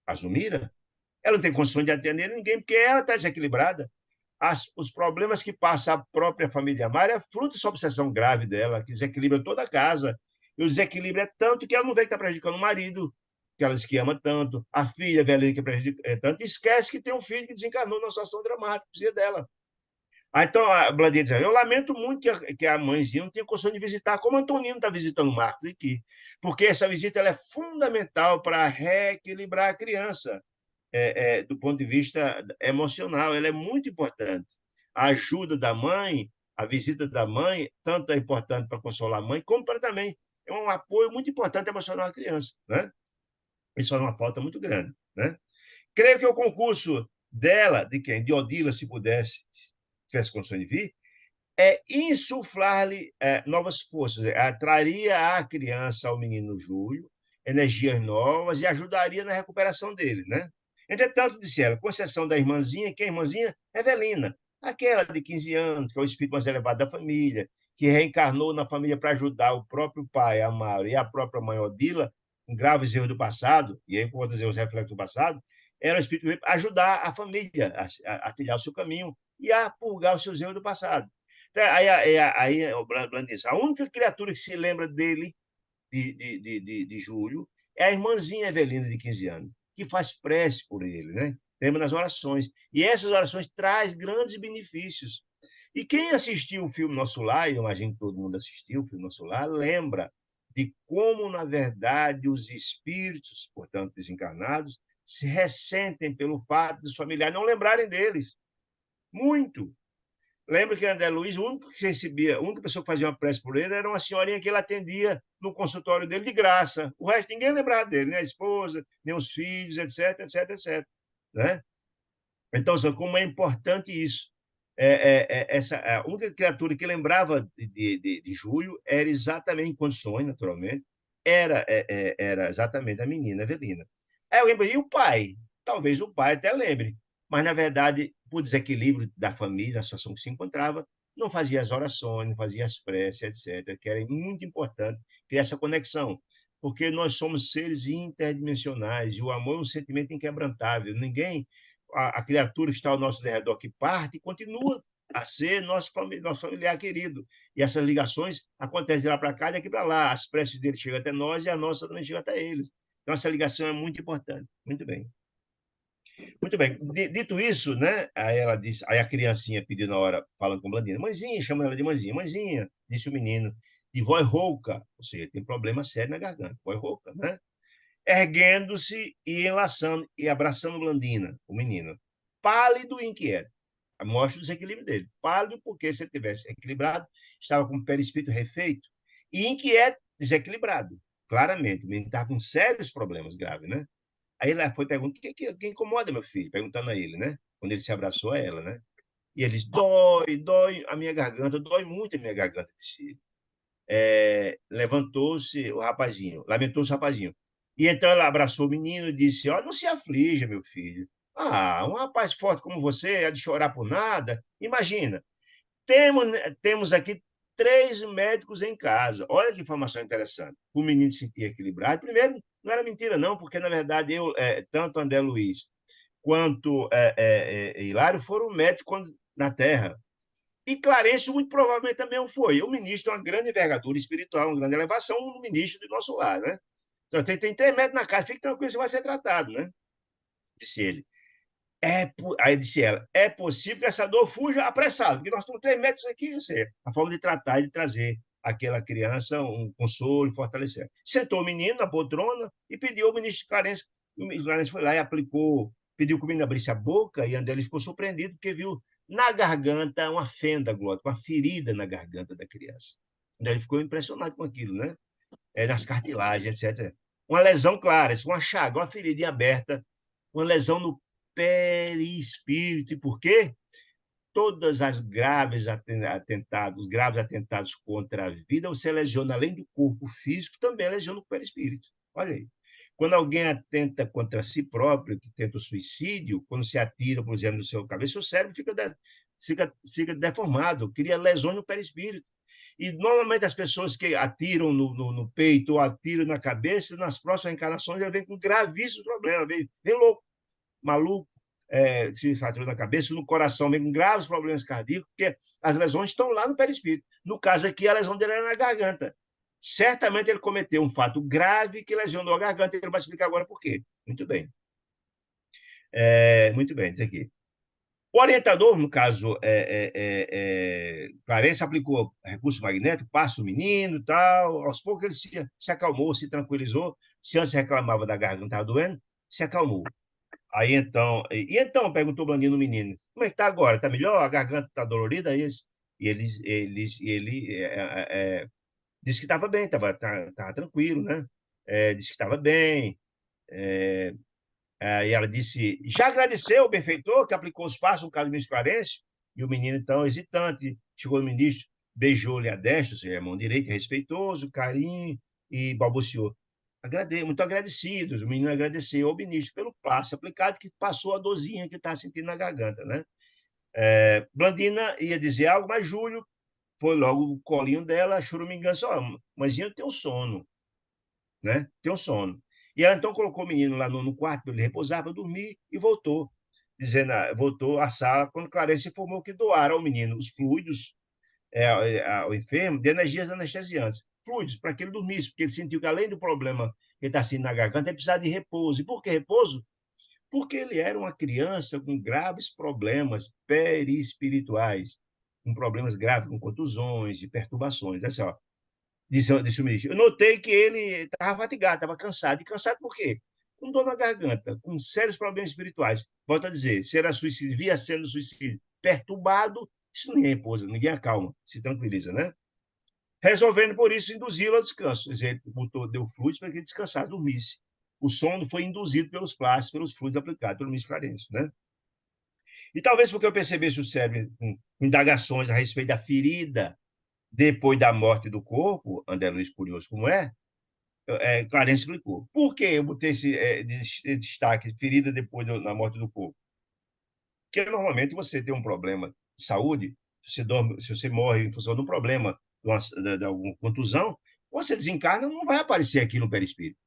a Zumira. Ela não tem condições de atender ninguém, porque ela está desequilibrada. Os problemas que passa a própria família de Amaro é fruto dessa obsessão grave dela, que desequilibra toda a casa. E o desequilíbrio é tanto que ela não vê que está prejudicando o marido, que ela diz que ama tanto, a filha velha que prejudica tanto, e esquece que tem um filho que desencarnou numa situação dramática, precisa dela. Então, a Blandinha diz, eu lamento muito que a mãezinha não tenha condição de visitar, como a Antonino está visitando o Marcos aqui, porque essa visita ela é fundamental para reequilibrar a criança, do ponto de vista emocional, ela é muito importante. A ajuda da mãe, a visita da mãe, tanto é importante para consolar a mãe, como para também é um apoio muito importante emocional à criança, né? Isso é uma falta muito grande, né? Creio que o concurso dela, de quem? De Odila, se pudesse, se tivesse condições de vir, é insuflar-lhe novas forças, traria à criança, ao menino Júlio, energias novas e ajudaria na recuperação dele, né? Entretanto, disse ela, com exceção da irmãzinha, que é a irmãzinha? Evelina, aquela de 15 anos, que é o espírito mais elevado da família, que reencarnou na família para ajudar o próprio pai, Amaro, e a própria mãe, Odila, com graves erros do passado, e aí, com outros erros reflexos do passado, era o espírito para ajudar a família a trilhar o seu caminho e a purgar os seus erros do passado. Então, aí o Blanc diz, a única criatura que se lembra dele, de Júlio, é a irmãzinha Evelina, de 15 anos, que faz prece por ele, né? Lembra nas orações. E essas orações trazem grandes benefícios. E quem assistiu o filme Nosso Lar, eu imagino que todo mundo assistiu o filme Nosso Lar, lembra de como, na verdade, os espíritos, portanto, desencarnados, se ressentem pelo fato dos familiares não lembrarem deles. Muito. Lembro que André Luiz, o único que recebia, a única pessoa que fazia uma prece por ele era uma senhorinha que ele atendia no consultório dele de graça. O resto ninguém lembrava dele, nem a esposa, nem os filhos, etc, etc, etc. Né? Então, como é importante isso. A única criatura que lembrava de Júlio era exatamente, em condições, naturalmente, era exatamente a menina Evelina. Aí eu lembro, e o pai? Talvez o pai até lembre, mas, na verdade, por desequilíbrio da família, na situação que se encontrava, não fazia as orações, não fazia as preces, etc., que era muito importante ter essa conexão, porque nós somos seres interdimensionais e o amor é um sentimento inquebrantável. Ninguém, a criatura que está ao nosso redor, que parte, continua a ser nosso familiar querido. E essas ligações acontecem de lá para cá e daqui para lá. As preces dele chegam até nós e a nossa também chega até eles. Então, essa ligação é muito importante. Muito bem. Muito bem. Dito isso, né? Aí ela disse, aí a criancinha pediu na hora, falando com Blandina, mãezinha, chama ela de mãezinha, mãezinha, disse o menino, de voz rouca, ou seja, tem problema sério na garganta, voz rouca, né? Erguendo-se e enlaçando e abraçando Blandina, o menino, pálido e inquieto. Mostra o desequilíbrio dele. Pálido porque, se ele tivesse equilibrado, estava com o perispírito refeito, e inquieto, desequilibrado. Claramente, o menino estava com sérios problemas graves, né? Aí ela foi perguntar, o que incomoda, meu filho? Perguntando a ele, né? Quando ele se abraçou a ela, né? E eles, dói a minha garganta, dói muito a minha garganta, disse ele. Levantou-se o rapazinho, lamentou-se o rapazinho. E então ela abraçou o menino e disse: Ó, não se aflija, meu filho. Ah, um rapaz forte como você é de chorar por nada. Imagina, temos aqui 3 médicos em casa. Olha que informação interessante. O menino se sentia equilibrado. Primeiro, não era mentira, não, porque, na verdade, tanto André Luiz quanto Hilário foram médicos na Terra. E Clarencio, muito provavelmente, também o foi. O ministro, uma grande envergadura espiritual, uma grande elevação, um ministro do nosso lar, né? Então, tem 3 médicos na casa, fique tranquilo, você vai ser tratado, né? Disse ele. Aí disse ela, é possível que essa dor fuja apressado, porque nós estamos 3 médicos aqui, você. A forma de tratar e de trazer aquela criança um consolo e fortalecer. Sentou o menino na poltrona e pediu ao ministro Clarence. O ministro Clarence foi lá e aplicou, pediu que o menino abrisse a boca, e André ficou surpreendido, porque viu na garganta uma fenda glótica, uma ferida na garganta da criança. Ele ficou impressionado com aquilo, né? Nas cartilagens, etc. Uma lesão clara, uma chaga, uma ferida aberta, uma lesão no perispírito. E por quê? Todas as graves atentados contra a vida, você lesiona, além do corpo físico, também lesiona o perispírito. Olha aí. Quando alguém atenta contra si próprio, que tenta o suicídio, quando se atira, por exemplo, no seu cabeça, o cérebro fica deformado, cria lesões no perispírito. E, normalmente, as pessoas que atiram no peito ou atiram na cabeça, nas próximas encarnações, ela vem com gravíssimos problemas, vem louco, maluco, se fraturou na cabeça, no coração, vem com graves problemas cardíacos, porque as lesões estão lá no perispírito. No caso aqui, a lesão dele era na garganta. Certamente ele cometeu um fato grave que lesionou a garganta, ele vai explicar agora por quê. Muito bem. Muito bem, diz aqui. O orientador, no caso, Clarence, aplicou recurso magnético, passa o menino e tal. Aos poucos ele se acalmou, se tranquilizou. Se antes reclamava da garganta, estava doendo, se acalmou. Aí então, perguntou o Blandino no menino, como é que tá agora? Tá melhor? A garganta tá dolorida? Ele disse que estava bem, tava tranquilo, né? Disse que estava bem. E ela disse, já agradeceu o benfeitor que aplicou os passos no caso do ministro Clarence? E o menino, então, hesitante, chegou no ministro, beijou-lhe a destra, ou seja, a mão direita, respeitoso, carinho, e balbuciou. Muito agradecidos. O menino agradeceu ao ministro pelo passe aplicado, que passou a dorzinha que está sentindo na garganta, né? Blandina ia dizer algo, mas Júlio foi logo o colinho dela, chorumingando, ó, mãezinha, eu tenho sono, né? Tenho sono. E ela então colocou o menino lá no quarto para ele repousar, para dormir, e voltou, voltou à sala, quando Clarence informou que doaram ao menino os fluidos ao enfermo de energias anestesiantes, fluidos, para que ele dormisse, porque ele sentiu que, além do problema que ele está sentindo na garganta, ele precisava de repouso. E por que repouso? Porque ele era uma criança com graves problemas perispirituais, com problemas graves, com contusões e perturbações. Assim, ó, disse o ministro. Eu notei que ele estava fatigado, estava cansado. E cansado por quê? Com dor na garganta, com sérios problemas espirituais. Volto a dizer, se era suicídio, via sendo suicídio perturbado, isso ninguém repousa, ninguém acalma, se tranquiliza, né? Resolvendo, por isso, induzi-lo ao descanso. Quer dizer, deu fluidos para que ele descansasse, dormisse. O sono foi induzido pelos plásticos, pelos fluidos aplicados pelo ministro Clarence, né? E talvez porque eu percebesse o cérebro com indagações a respeito da ferida depois da morte do corpo, André Luiz curioso como Clarence explicou. Por que eu botei esse destaque, ferida depois da morte do corpo? Porque normalmente você tem um problema de saúde, se você morre em função de um problema, de alguma contusão, você desencarna, não vai aparecer aqui no perispírito.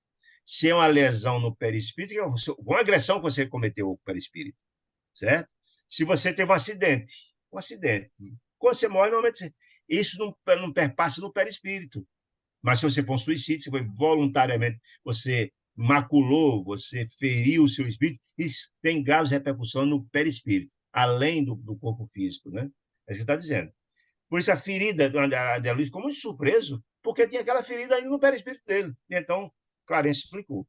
Se é uma lesão no perispírito, é uma agressão que você cometeu no perispírito, certo? Se você teve um acidente, quando você morre, normalmente isso não perpassa no perispírito. Mas se você for um suicídio, você foi voluntariamente, você maculou, você feriu o seu espírito, isso tem graves repercussões no perispírito, além do corpo físico, né? É o que está dizendo. Por isso a ferida do André Luiz ficou muito surpreso, porque tinha aquela ferida ainda no perispírito dele. E então, Clarence explicou.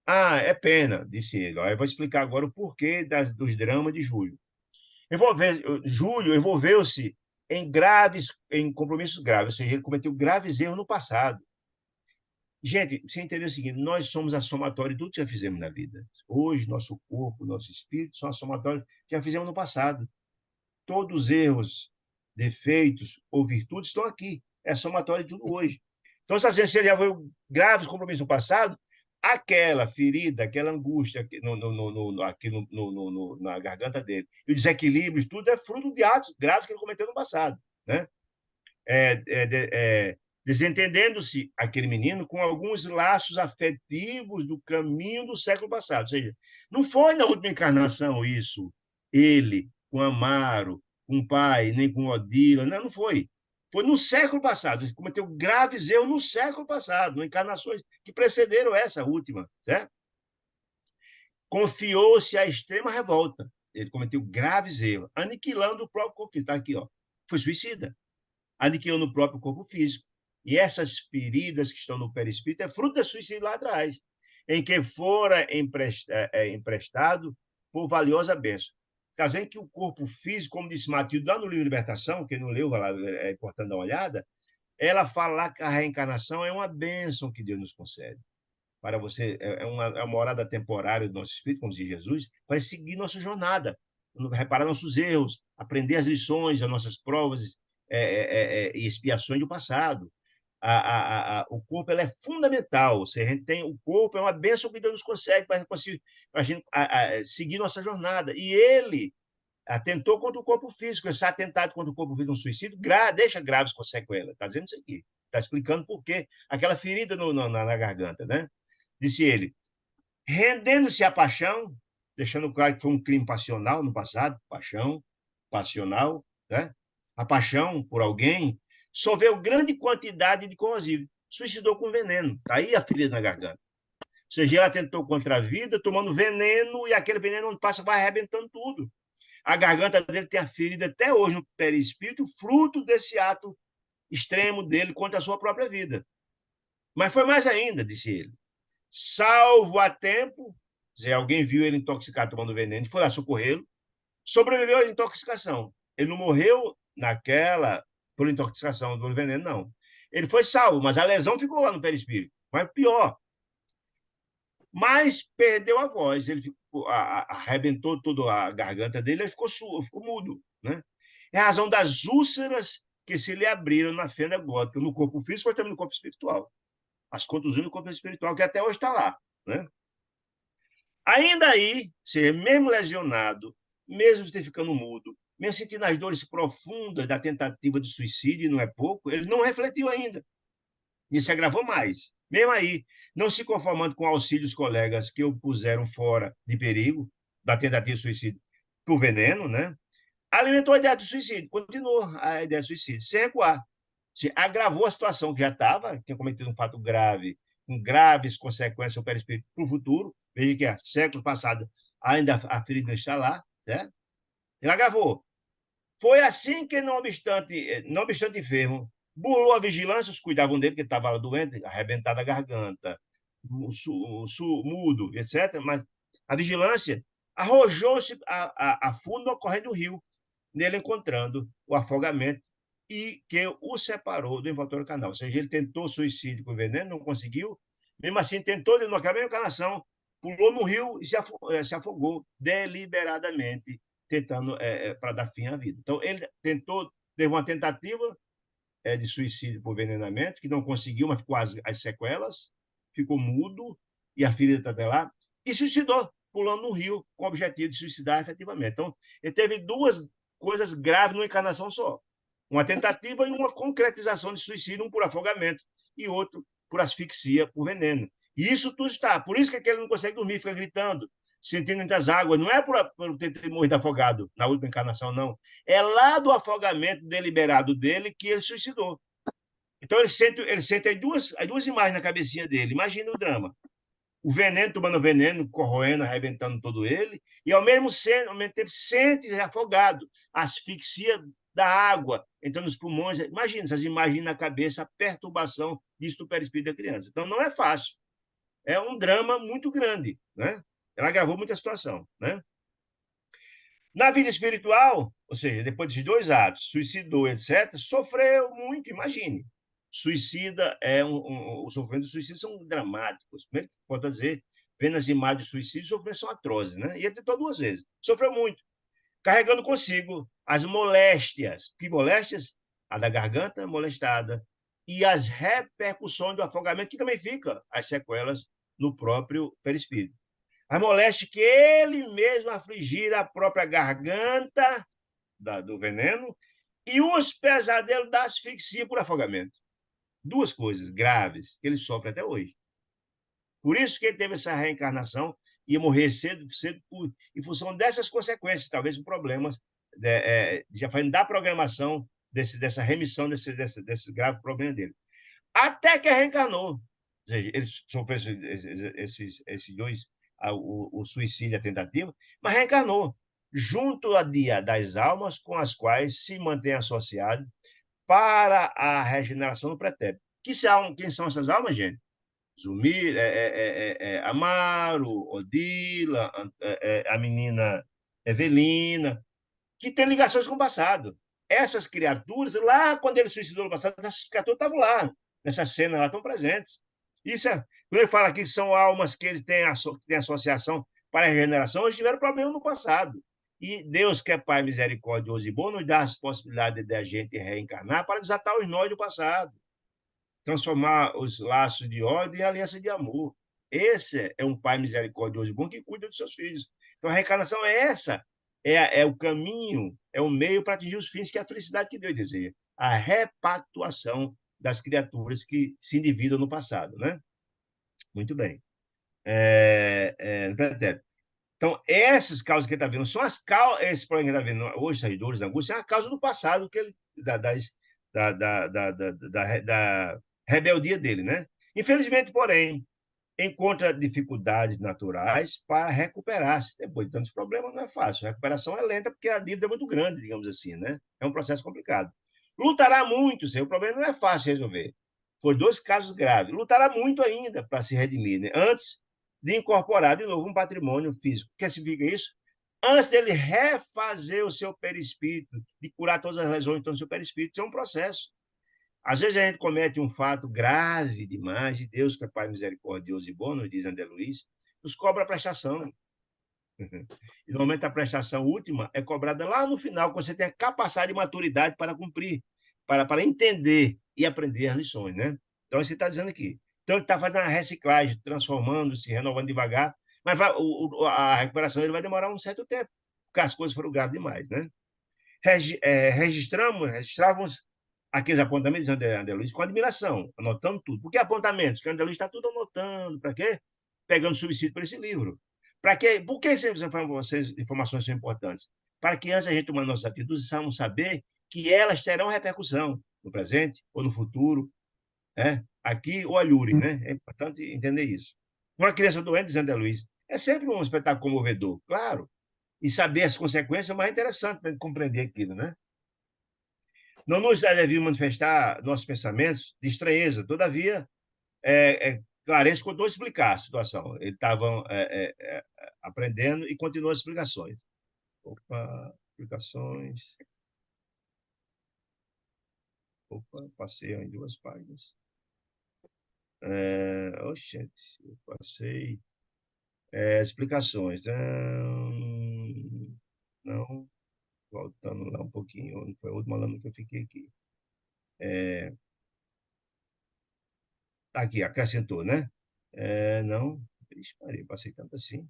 Ah, é pena, disse ele. Eu vou explicar agora o porquê dos dramas de Júlio. Júlio envolveu-se em compromissos graves, ou seja, ele cometeu graves erros no passado. Gente, você entendeu o seguinte, nós somos a somatória de tudo que já fizemos na vida. Hoje, nosso corpo, nosso espírito são a somatória que já fizemos no passado. todos os erros, defeitos ou virtudes estão aqui. É a somatória de tudo hoje. Então, se ele já foi graves compromissos no passado, aquela ferida, aquela angústia aqui, aqui na garganta dele, e o desequilíbrio, tudo é fruto de atos graves que ele cometeu no passado, né? Desentendendo-se aquele menino com alguns laços afetivos do caminho do século passado. Ou seja, não foi na última encarnação isso, ele com Amaro, com o pai, nem com Odila, não, não foi. Foi no século passado. Ele cometeu graves erros no século passado, em encarnações que precederam essa última, certo? Confiou-se à extrema revolta. Ele cometeu graves erros, aniquilando o próprio corpo. Está aqui, ó. Foi suicida, aniquilando o próprio corpo físico. E essas feridas que estão no perispírito é fruto da suicídio lá atrás, em que fora emprestado por valiosa bênção. Caso em que o corpo físico, como disse Matilde lá no livro Libertação, quem não leu, é importante dar uma olhada, ela fala que a reencarnação é uma bênção que Deus nos concede. Para você, é uma morada temporária do nosso espírito, como diz Jesus, para seguir nossa jornada, reparar nossos erros, aprender as lições, as nossas provas e expiações do passado. O corpo é fundamental. A gente tem, o corpo é uma bênção que Deus nos concede para a gente seguir nossa jornada. E ele atentou contra o corpo físico. Esse atentado contra o corpo físico, um suicídio, deixa graves com sequela. Está dizendo isso aqui. Está explicando por quê. Aquela ferida na garganta, né? Disse ele, rendendo-se à paixão, deixando claro que foi um crime passional no passado, paixão, passional, né? A paixão por alguém, sofreu grande quantidade de corrosivo, suicidou com veneno. Está aí a ferida na garganta. Ou seja, ela tentou contra a vida, tomando veneno, e aquele veneno, onde passa, vai arrebentando tudo. A garganta dele tem a ferida até hoje no perispírito, fruto desse ato extremo dele contra a sua própria vida. Mas foi mais ainda, disse ele. Salvo a tempo, se alguém viu ele intoxicado tomando veneno, foi lá socorrê-lo, sobreviveu à intoxicação. Ele não morreu por intoxicação do veneno, não. Ele foi salvo, mas a lesão ficou lá no perispírito. Mas pior, mas perdeu a voz, ele arrebentou toda a garganta dele, ele ficou mudo, né? É a razão das úlceras que se lhe abriram na fenda glótica, no corpo físico, mas também no corpo espiritual. As contusões no corpo espiritual, que até hoje está lá, né? Ainda aí, mesmo lesionado, mesmo ter ficando mudo, mesmo sentindo as dores profundas da tentativa de suicídio, e não é pouco, ele não refletiu ainda. E se agravou mais. Mesmo aí, não se conformando com o auxílio dos colegas que o puseram fora de perigo da tentativa de suicídio por veneno, né? Alimentou a ideia do suicídio, continuou a ideia do suicídio, sem recuar. Se agravou a situação que já estava, tinha cometido um fato grave, com graves consequências ao perispírito para o futuro. Veja que século passado ainda a ferida está lá, certo? Ele agravou. Foi assim que, não obstante enfermo, burlou a vigilância, os cuidavam dele, porque estava doente, arrebentada a garganta, mudo, etc. Mas a vigilância arrojou-se a fundo no corrente do rio, nele encontrando o afogamento e que o separou do envoltório canal. Ou seja, ele tentou suicídio com veneno, não conseguiu, mesmo assim tentou, naquela mesma encarnação, pulou no rio e se afogou deliberadamente, tentando para dar fim à vida. Então, ele teve uma tentativa de suicídio por envenenamento, que não conseguiu, mas ficou as sequelas, ficou mudo, e a ferida está até lá, e suicidou, pulando no rio, com o objetivo de suicidar efetivamente. Então, ele teve duas coisas graves numa encarnação só. Uma tentativa e uma concretização de suicídio, um por afogamento e outro por asfixia por veneno. E isso tudo está. Por isso que ele não consegue dormir, fica gritando, sentindo muitas águas. Não é por ter morrido afogado na última encarnação, não. É lá do afogamento deliberado dele que ele suicidou. Então ele sente as duas imagens na cabecinha dele. Imagina o drama. O veneno, tomando veneno, corroendo, arrebentando todo ele, e ao mesmo tempo sente afogado, a asfixia da água entrando nos pulmões. Imagina essas imagens na cabeça, a perturbação disso do perispírito da criança. Então não é fácil. É um drama muito grande, né? Ela agravou muita situação, né? Na vida espiritual, ou seja, depois desses dois atos, suicidou, etc., sofreu muito, imagine. Suicida os sofrimentos de suicídio são dramáticos. Primeiro que pode dizer, vendo as imagens de suicídio, os sofrimentos são atrozes, né? E ele tentou duas vezes. Sofreu muito. carregando consigo as moléstias. Que moléstias? A da garganta molestada e as repercussões do afogamento, que também fica as sequelas no próprio perispírito. A moléstia que ele mesmo afligira a própria garganta do veneno e os pesadelos da asfixia por afogamento. Duas coisas graves que ele sofre até hoje. Por isso que ele teve essa reencarnação e ia morrer cedo, em função dessas consequências, talvez por problemas, já fazendo da programação dessa remissão desse grave problema dele. Até que reencarnou. Ou seja, ele sofreu esses dois, o suicídio e a tentativa, mas reencarnou, junto a dia das almas com as quais se mantém associado para a regeneração do pretérito. Quem são essas almas, gente? Zumir, Amaro, Odila, a menina Evelina, que tem ligações com o passado. Essas criaturas, lá quando ele suicidou no passado, essas criaturas estavam lá, nessa cena, lá estão presentes. Quando ele fala aqui que são almas que ele tem associação para a regeneração, eles tiveram problema no passado. E Deus, que é Pai misericordioso e bom, nos dá as possibilidades de a gente reencarnar para desatar os nós do passado, transformar os laços de ódio em aliança de amor. Esse é um Pai misericordioso e bom que cuida dos seus filhos. Então, a reencarnação é essa, é o caminho, é o meio para atingir os fins que é a felicidade que Deus deseja. A repactuação das criaturas que se endividam no passado, né? Muito bem. Então, essas causas que ele está vendo são as causas, esse problema que ele está vendo hoje, essas dores, angústias, é a causa do passado que ele, da rebeldia dele, né? Infelizmente, porém, encontra dificuldades naturais para recuperar-se. Depois de tantos problemas, não é fácil. A recuperação é lenta porque a dívida é muito grande, digamos assim, né? É um processo complicado. Lutará muito, o problema não é fácil de resolver. Foi dois casos graves. Lutará muito ainda para se redimir, né? Antes de incorporar de novo um patrimônio físico. O que significa isso? Antes dele refazer o seu perispírito, de curar todas as lesões que estão no seu perispírito, isso é um processo. Às vezes a gente comete um fato grave demais, e Deus, que é Pai misericordioso e bom, nos diz André Luiz, nos cobra a prestação. E normalmente a prestação última é cobrada lá no final, quando você tem a capacidade e maturidade para cumprir, para entender e aprender as lições, né? Então, você está dizendo aqui. Então, ele está fazendo a reciclagem, transformando, se renovando devagar, mas a recuperação ele vai demorar um certo tempo, porque as coisas foram graves demais, né? Registrávamos aqueles apontamentos de André Luiz com admiração, anotando tudo. Por que apontamentos? Porque André Luiz está tudo anotando. Para quê? Pegando subsídio para esse livro. Para quê? Por que essas informações são importantes? Para que antes a gente tomar nossas atitudes, precisamos saber que elas terão repercussão no presente ou no futuro, né? Aqui ou alhure, né? É importante entender isso. Uma criança doente, diz André Luiz, é sempre um espetáculo comovedor, claro. E saber as consequências é mais interessante para compreender aquilo, né? Não nos deviam manifestar nossos pensamentos de estranheza, todavia, Clarence continuou a explicar a situação. Eles estavam aprendendo e continuou as explicações. Opa, explicações. Opa, passei em duas páginas. Oxente, eu passei. Explicações. Não, voltando lá um pouquinho, foi a última lâmina que eu fiquei aqui. Aqui, acrescentou, né? Não, passei tanto assim.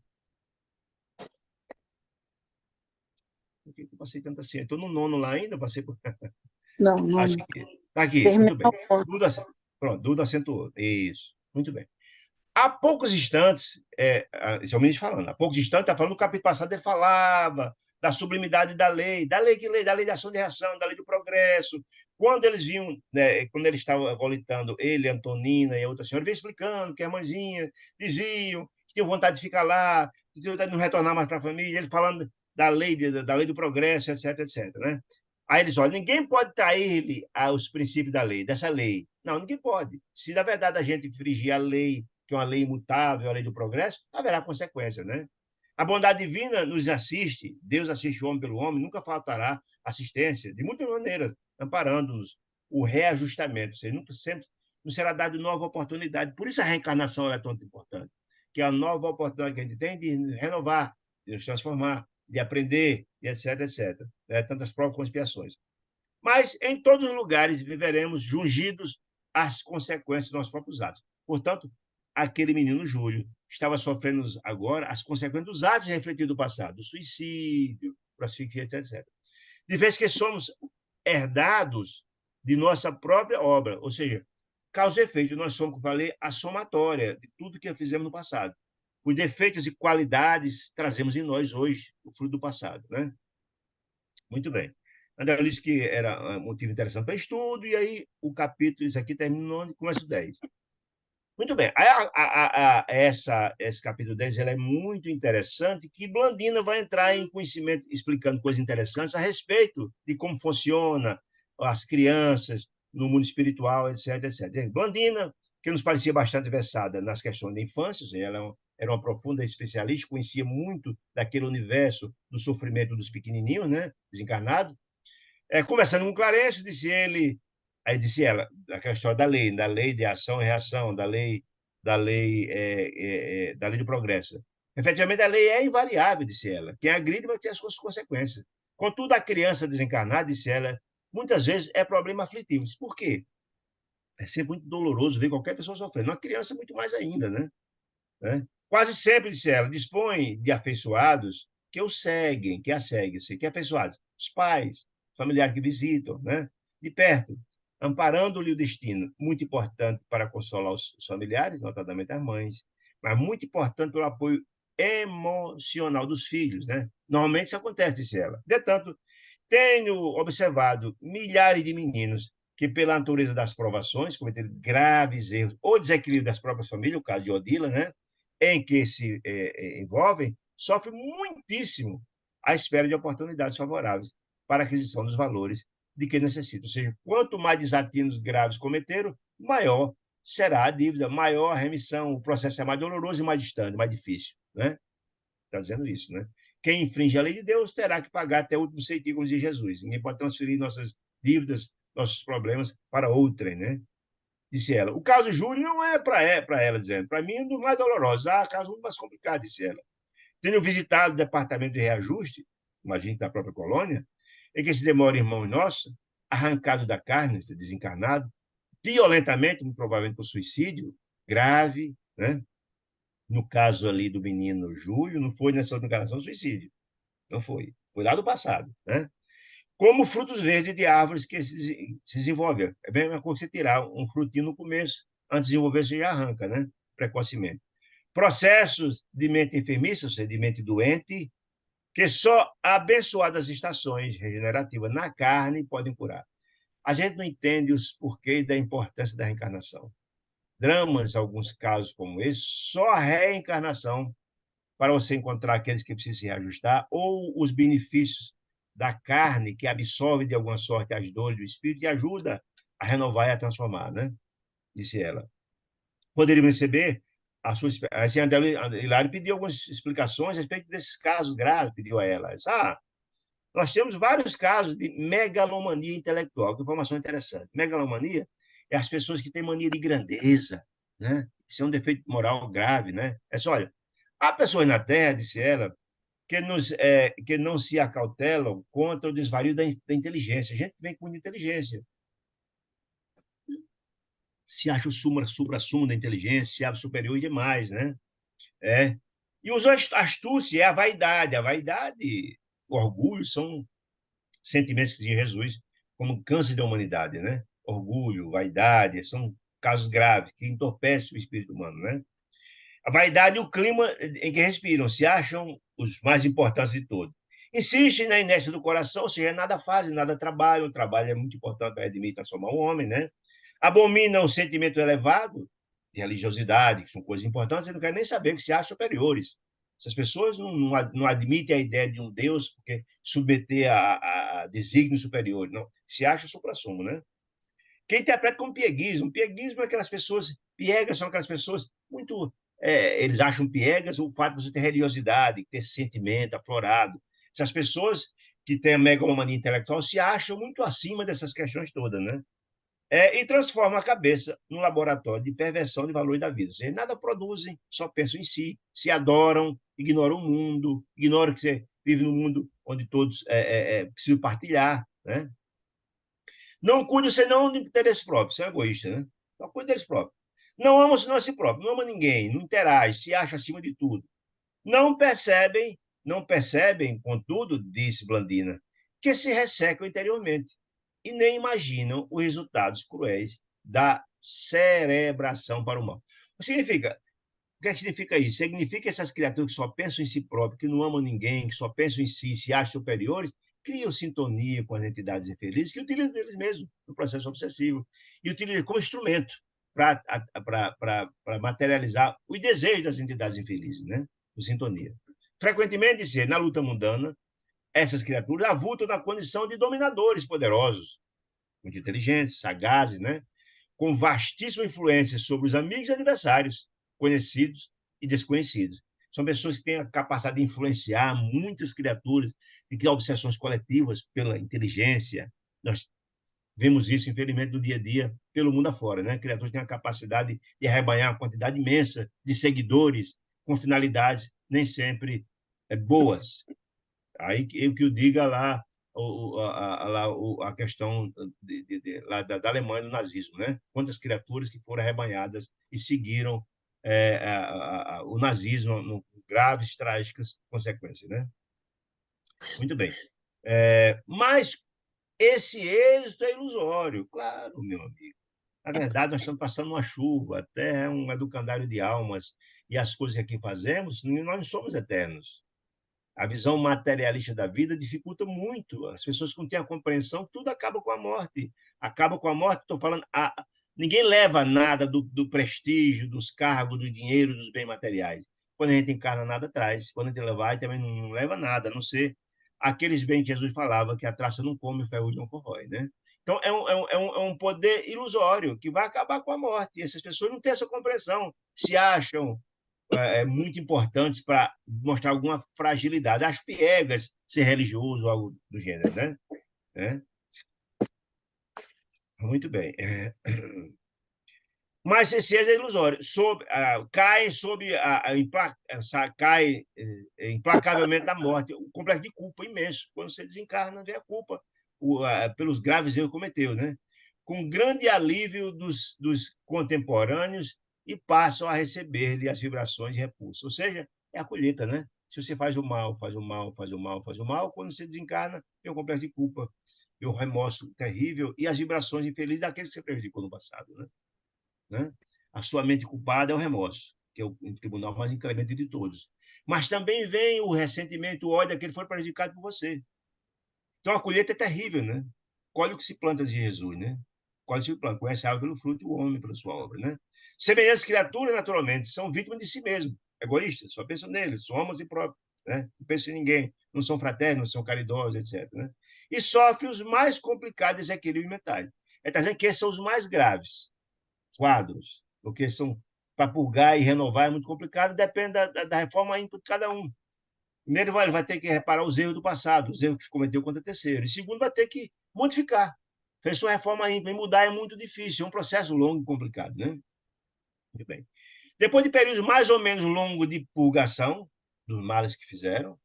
Por que eu passei tanto assim? Estou no nono lá ainda, passei por. Não, não. Acho que. Está aqui, Terminou. muito bem. Pronto, Duda acentuou. Isso, muito bem. Há poucos instantes, esse é o ministro falando, há poucos instantes, está falando no capítulo passado, ele falava da sublimidade da lei da lei de ação e de reação, da lei do progresso. Quando eles vinham, né, quando ele estava volitando, ele, Antonina e a outra senhora, vinha explicando que a mãezinha diziam que tinham vontade de ficar lá, que tinham vontade de não retornar mais para a família, ele falando da lei do progresso, etc, etc, né? Aí eles olham, ninguém pode trair-lhe aos princípios da lei, dessa lei. Não, ninguém pode. Se, na verdade, a gente infringir a lei, que é uma lei imutável, a lei do progresso, haverá consequência, né? A bondade divina nos assiste, Deus assiste o homem pelo homem, nunca faltará assistência, de muitas maneiras, amparando-nos o reajustamento, ou seja, nunca sempre nos será dado nova oportunidade. Por isso a reencarnação é tão importante, que é a nova oportunidade que a gente tem de renovar, de nos transformar, de aprender, e etc, etc. Tantas provas como expiações. Mas em todos os lugares viveremos jungidos às consequências dos nossos próprios atos. Portanto, aquele menino Júlio estava sofrendo agora as consequências dos atos refletidos do passado, do suicídio, asfixia, etc. De vez que somos herdados de nossa própria obra, ou seja, causa e efeito, nós somos, como falei, a somatória de tudo que fizemos no passado. Os defeitos e qualidades trazemos em nós hoje, o fruto do passado, né? Muito bem. André disse que era um motivo interessante para estudo, e aí o capítulo, isso aqui termina no 9 e começa o 10. Muito bem. Esse capítulo 10 ele é muito interessante, que Blandina vai entrar em conhecimento, explicando coisas interessantes a respeito de como funciona as crianças no mundo espiritual, etc, etc. Blandina, que nos parecia bastante versada nas questões da infância, ela era uma profunda especialista, conhecia muito daquele universo do sofrimento dos pequenininhos, né, desencarnados. Conversando com Clarence, disse ela, aquela história da lei de ação e reação, da lei do progresso. Efetivamente, a lei é invariável, disse ela. Quem agride vai ter as suas consequências. Contudo, a criança desencarnada, disse ela, muitas vezes é problema aflitivo. Por quê? É sempre muito doloroso ver qualquer pessoa sofrendo. Uma criança, muito mais ainda, né? Quase sempre, disse ela, dispõe de afeiçoados que o seguem, que a seguem, que afeiçoados, os pais, familiares que visitam, né? De perto, amparando-lhe o destino, muito importante para consolar os familiares, notadamente as mães, mas muito importante pelo apoio emocional dos filhos, né? Normalmente isso acontece, disse ela. De tanto, tenho observado milhares de meninos que, pela natureza das provações, cometeram graves erros ou desequilíbrio das próprias famílias, o caso de Odila, né? Em que se envolvem, sofrem muitíssimo à espera de oportunidades favoráveis para a aquisição dos valores de que necessitam. Ou seja, quanto mais desatinos graves cometeram, maior será a dívida, maior a remissão, o processo é mais doloroso e mais distante, mais difícil, né? Está dizendo isso, né? Quem infringe a lei de Deus terá que pagar até o último centavo, como diz Jesus. Ninguém pode transferir nossas dívidas, nossos problemas para outrem, né? Disse ela. O caso Júlio não é para ela, dizendo. Para mim, é um dos mais dolorosos. Caso muito mais complicado, disse ela. Tendo visitado o departamento de reajuste, imagine da própria colônia, em que se demora irmão nosso, arrancado da carne, desencarnado, violentamente, provavelmente por suicídio, grave, né? No caso ali do menino Júlio, não foi nessa encarnação suicídio. Não foi. Foi lá do passado, né? Como frutos verdes de árvores que se desenvolvem. É bem uma coisa você tirar um frutinho no começo, antes de desenvolver, você já arranca, né? Precocemente. Processos de mente enfermiça, ou seja, de mente doente, que só abençoadas estações regenerativas na carne podem curar. A gente não entende os porquês da importância da reencarnação. Dramas, alguns casos como esse, só a reencarnação para você encontrar aqueles que precisam se reajustar, ou os benefícios da carne, que absorve de alguma sorte as dores do espírito e ajuda a renovar e a transformar, né? Disse ela. Poderíamos receber a sua... Assim, Hilário pediu algumas explicações a respeito desses casos graves, pediu a ela. Disse, nós temos vários casos de megalomania intelectual, que informação interessante. Megalomania é as pessoas que têm mania de grandeza, né? Isso é um defeito moral grave, né? Só, olha, há pessoas na Terra, disse ela, que não se acautelam contra o desvario da inteligência. A gente vem com muita inteligência. Se acha o supra-sumo da inteligência, se acha superior demais, né? E usa a astúcia, é a vaidade. A vaidade, o orgulho são sentimentos de Jesus como câncer da humanidade, né? Orgulho, vaidade, são casos graves que entorpecem o espírito humano, né? A vaidade e o clima em que respiram se acham os mais importantes de todos. Insistem na inércia do coração, ou seja, nada fazem, nada trabalham. O trabalho é muito importante para redimir e transformar o homem, né? Abominam o sentimento elevado de religiosidade, que são coisas importantes, e não querem nem saber que se acham superiores. Essas pessoas não admitem a ideia de um Deus porque submeter a desígnios superiores, não. Se acham supra-sumo, né? Quem interpreta como pieguismo. Pieguismo é aquelas pessoas, piegas são aquelas pessoas muito. Eles acham piegas o fato de você ter religiosidade, ter sentimento aflorado. Essas pessoas que têm a megalomania intelectual se acham muito acima dessas questões todas, né? E transformam a cabeça num laboratório de perversão de valores da vida. Eles nada produzem, só pensam em si, se adoram, ignoram o mundo, ignoram que vive num mundo onde todos precisam partilhar, né? Não cuide senão de interesse próprio, você é egoísta, né? Não cuide deles próprios. Não ama senão a si próprio, não ama ninguém, não interage, se acha acima de tudo. Não percebem, contudo, disse Blandina, que se ressecam interiormente e nem imaginam os resultados cruéis da cerebração para o mal. O que significa isso? Significa que essas criaturas que só pensam em si próprias, que não amam ninguém, que só pensam em si, se acham superiores, criam sintonia com as entidades infelizes que utilizam eles mesmos no processo obsessivo e utilizam como instrumento para materializar os desejos das entidades infelizes, né? O sintonia. Frequentemente, na luta mundana, essas criaturas avultam na condição de dominadores poderosos, muito inteligentes, sagazes, né? Com vastíssima influência sobre os amigos e adversários, conhecidos e desconhecidos. São pessoas que têm a capacidade de influenciar muitas criaturas e criar obsessões coletivas pela inteligência. Nós vemos isso, infelizmente, no dia a dia, pelo mundo afora, né? Criaturas têm a capacidade de arrebanhar uma quantidade imensa de seguidores com finalidades nem sempre boas. Aí eu que eu diga lá a questão lá da Alemanha, do nazismo, né? Quantas criaturas que foram arrebanhadas e seguiram o nazismo com graves, trágicas consequências, né? Muito bem. Mas esse êxito é ilusório, claro, meu amigo. Na verdade, nós estamos passando uma chuva, a Terra é um educandário de almas, e as coisas que aqui fazemos, nós não somos eternos. A visão materialista da vida dificulta muito. As pessoas que não têm a compreensão, tudo acaba com a morte. Acaba com a morte, estou falando, ninguém leva nada do prestígio, dos cargos, do dinheiro, dos bens materiais. Quando a gente encarna, nada traz. Quando a gente levar, também não leva nada, a não ser aqueles bens que Jesus falava, que a traça não come, o ferrugem não corrói, né? Então, é um poder ilusório que vai acabar com a morte. E essas pessoas não têm essa compreensão, se acham muito importantes para mostrar alguma fragilidade. As piegas, ser religioso, algo do gênero, né? Muito bem. Mas esse é ilusório. Cai sob cai implacavelmente da morte. O complexo de culpa imenso. Quando você desencarna, vem a culpa pelos graves erros que cometeu, né? Com grande alívio dos contemporâneos e passam a receber-lhe as vibrações de repulso. Ou seja, é a colheita, né? Se você faz o mal, faz o mal, faz o mal, faz o mal, quando você desencarna, tem um complexo de culpa, e o remorso terrível e as vibrações infelizes daqueles que você prejudicou no passado, né? A sua mente culpada é o remorso, que é o tribunal mais inclemente de todos. Mas também vem o ressentimento, o ódio daquele que foi prejudicado por você. Então a colheita é terrível, né? Colhe o que se planta de Jesus, né? Colhe o que se planta, conhece a árvore pelo fruto e o homem pela sua obra, né? Semelhantes criaturas, naturalmente, são vítimas de si mesmos, egoístas, só pensam neles, só amam a si próprios, né? Não pensam em ninguém, não são fraternos, não são caridosos, etc. Né? E sofrem os mais complicados desequilíbrios mentais. É dizendo que esses são os mais graves quadros, porque são para purgar e renovar é muito complicado, depende da reforma íntima de cada um. Primeiro, vai ter que reparar os erros do passado, os erros que cometeu contra terceiro. E segundo, vai ter que modificar. Fez sua reforma íntima e mudar é muito difícil, é um processo longo e complicado, né? Muito bem. Depois de períodos mais ou menos longos de purgação dos males que fizeram,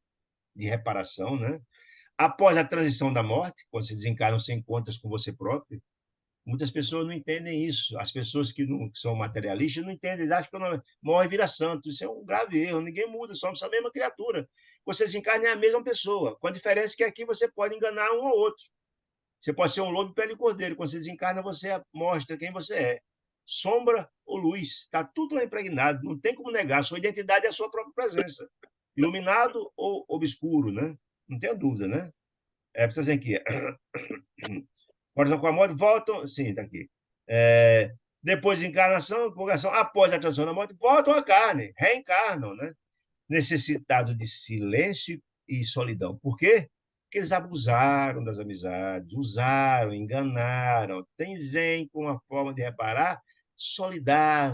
de reparação, né? Após a transição da morte, quando se desencarnam sem contas com você próprio, muitas pessoas não entendem isso. As pessoas que são materialistas não entendem. Eles acham que não morre e vira santo. Isso é um grave erro. Ninguém muda, somos a mesma criatura. Você se encarna é a mesma pessoa, com a diferença que aqui você pode enganar um ou outro. Você pode ser um lobo de pele de cordeiro. Quando você desencarna, você mostra quem você é. Sombra ou luz. Está tudo lá impregnado. Não tem como negar. Sua identidade é a sua própria presença. Iluminado ou obscuro, né? Não tenha dúvida, né? Precisa dizer aqui. Coração com a morte, voltam. Sim, está aqui. Depois de encarnação, purgação, após a transição da morte, voltam à carne, reencarnam, né? Necessitado de silêncio e solidão. Por quê? Porque eles abusaram das amizades, usaram, enganaram. Vem com uma forma de reparar, solidão,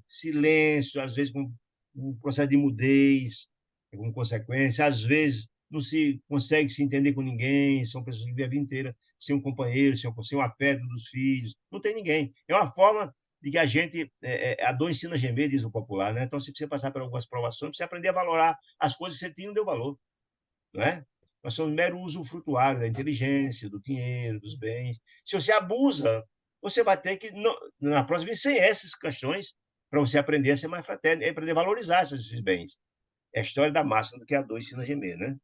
silêncio, às vezes com um processo de mudez, como consequência, às vezes não se consegue se entender com ninguém, são pessoas que vivem a vida inteira sem um companheiro, sem o afeto dos filhos, não tem ninguém. É uma forma de que a dor ensina a gemer, diz o popular, né? Então, você precisa passar por algumas provações, precisa aprender a valorar as coisas que você tinha e não deu valor, não é? Nós somos mero usufrutuário da inteligência, do dinheiro, dos bens. Se você abusa, você vai ter que, na próxima, sem essas questões, para você aprender a ser mais fraterno e aprender a valorizar esses bens. É a história da máxima do que a dor ensina a gemer, né?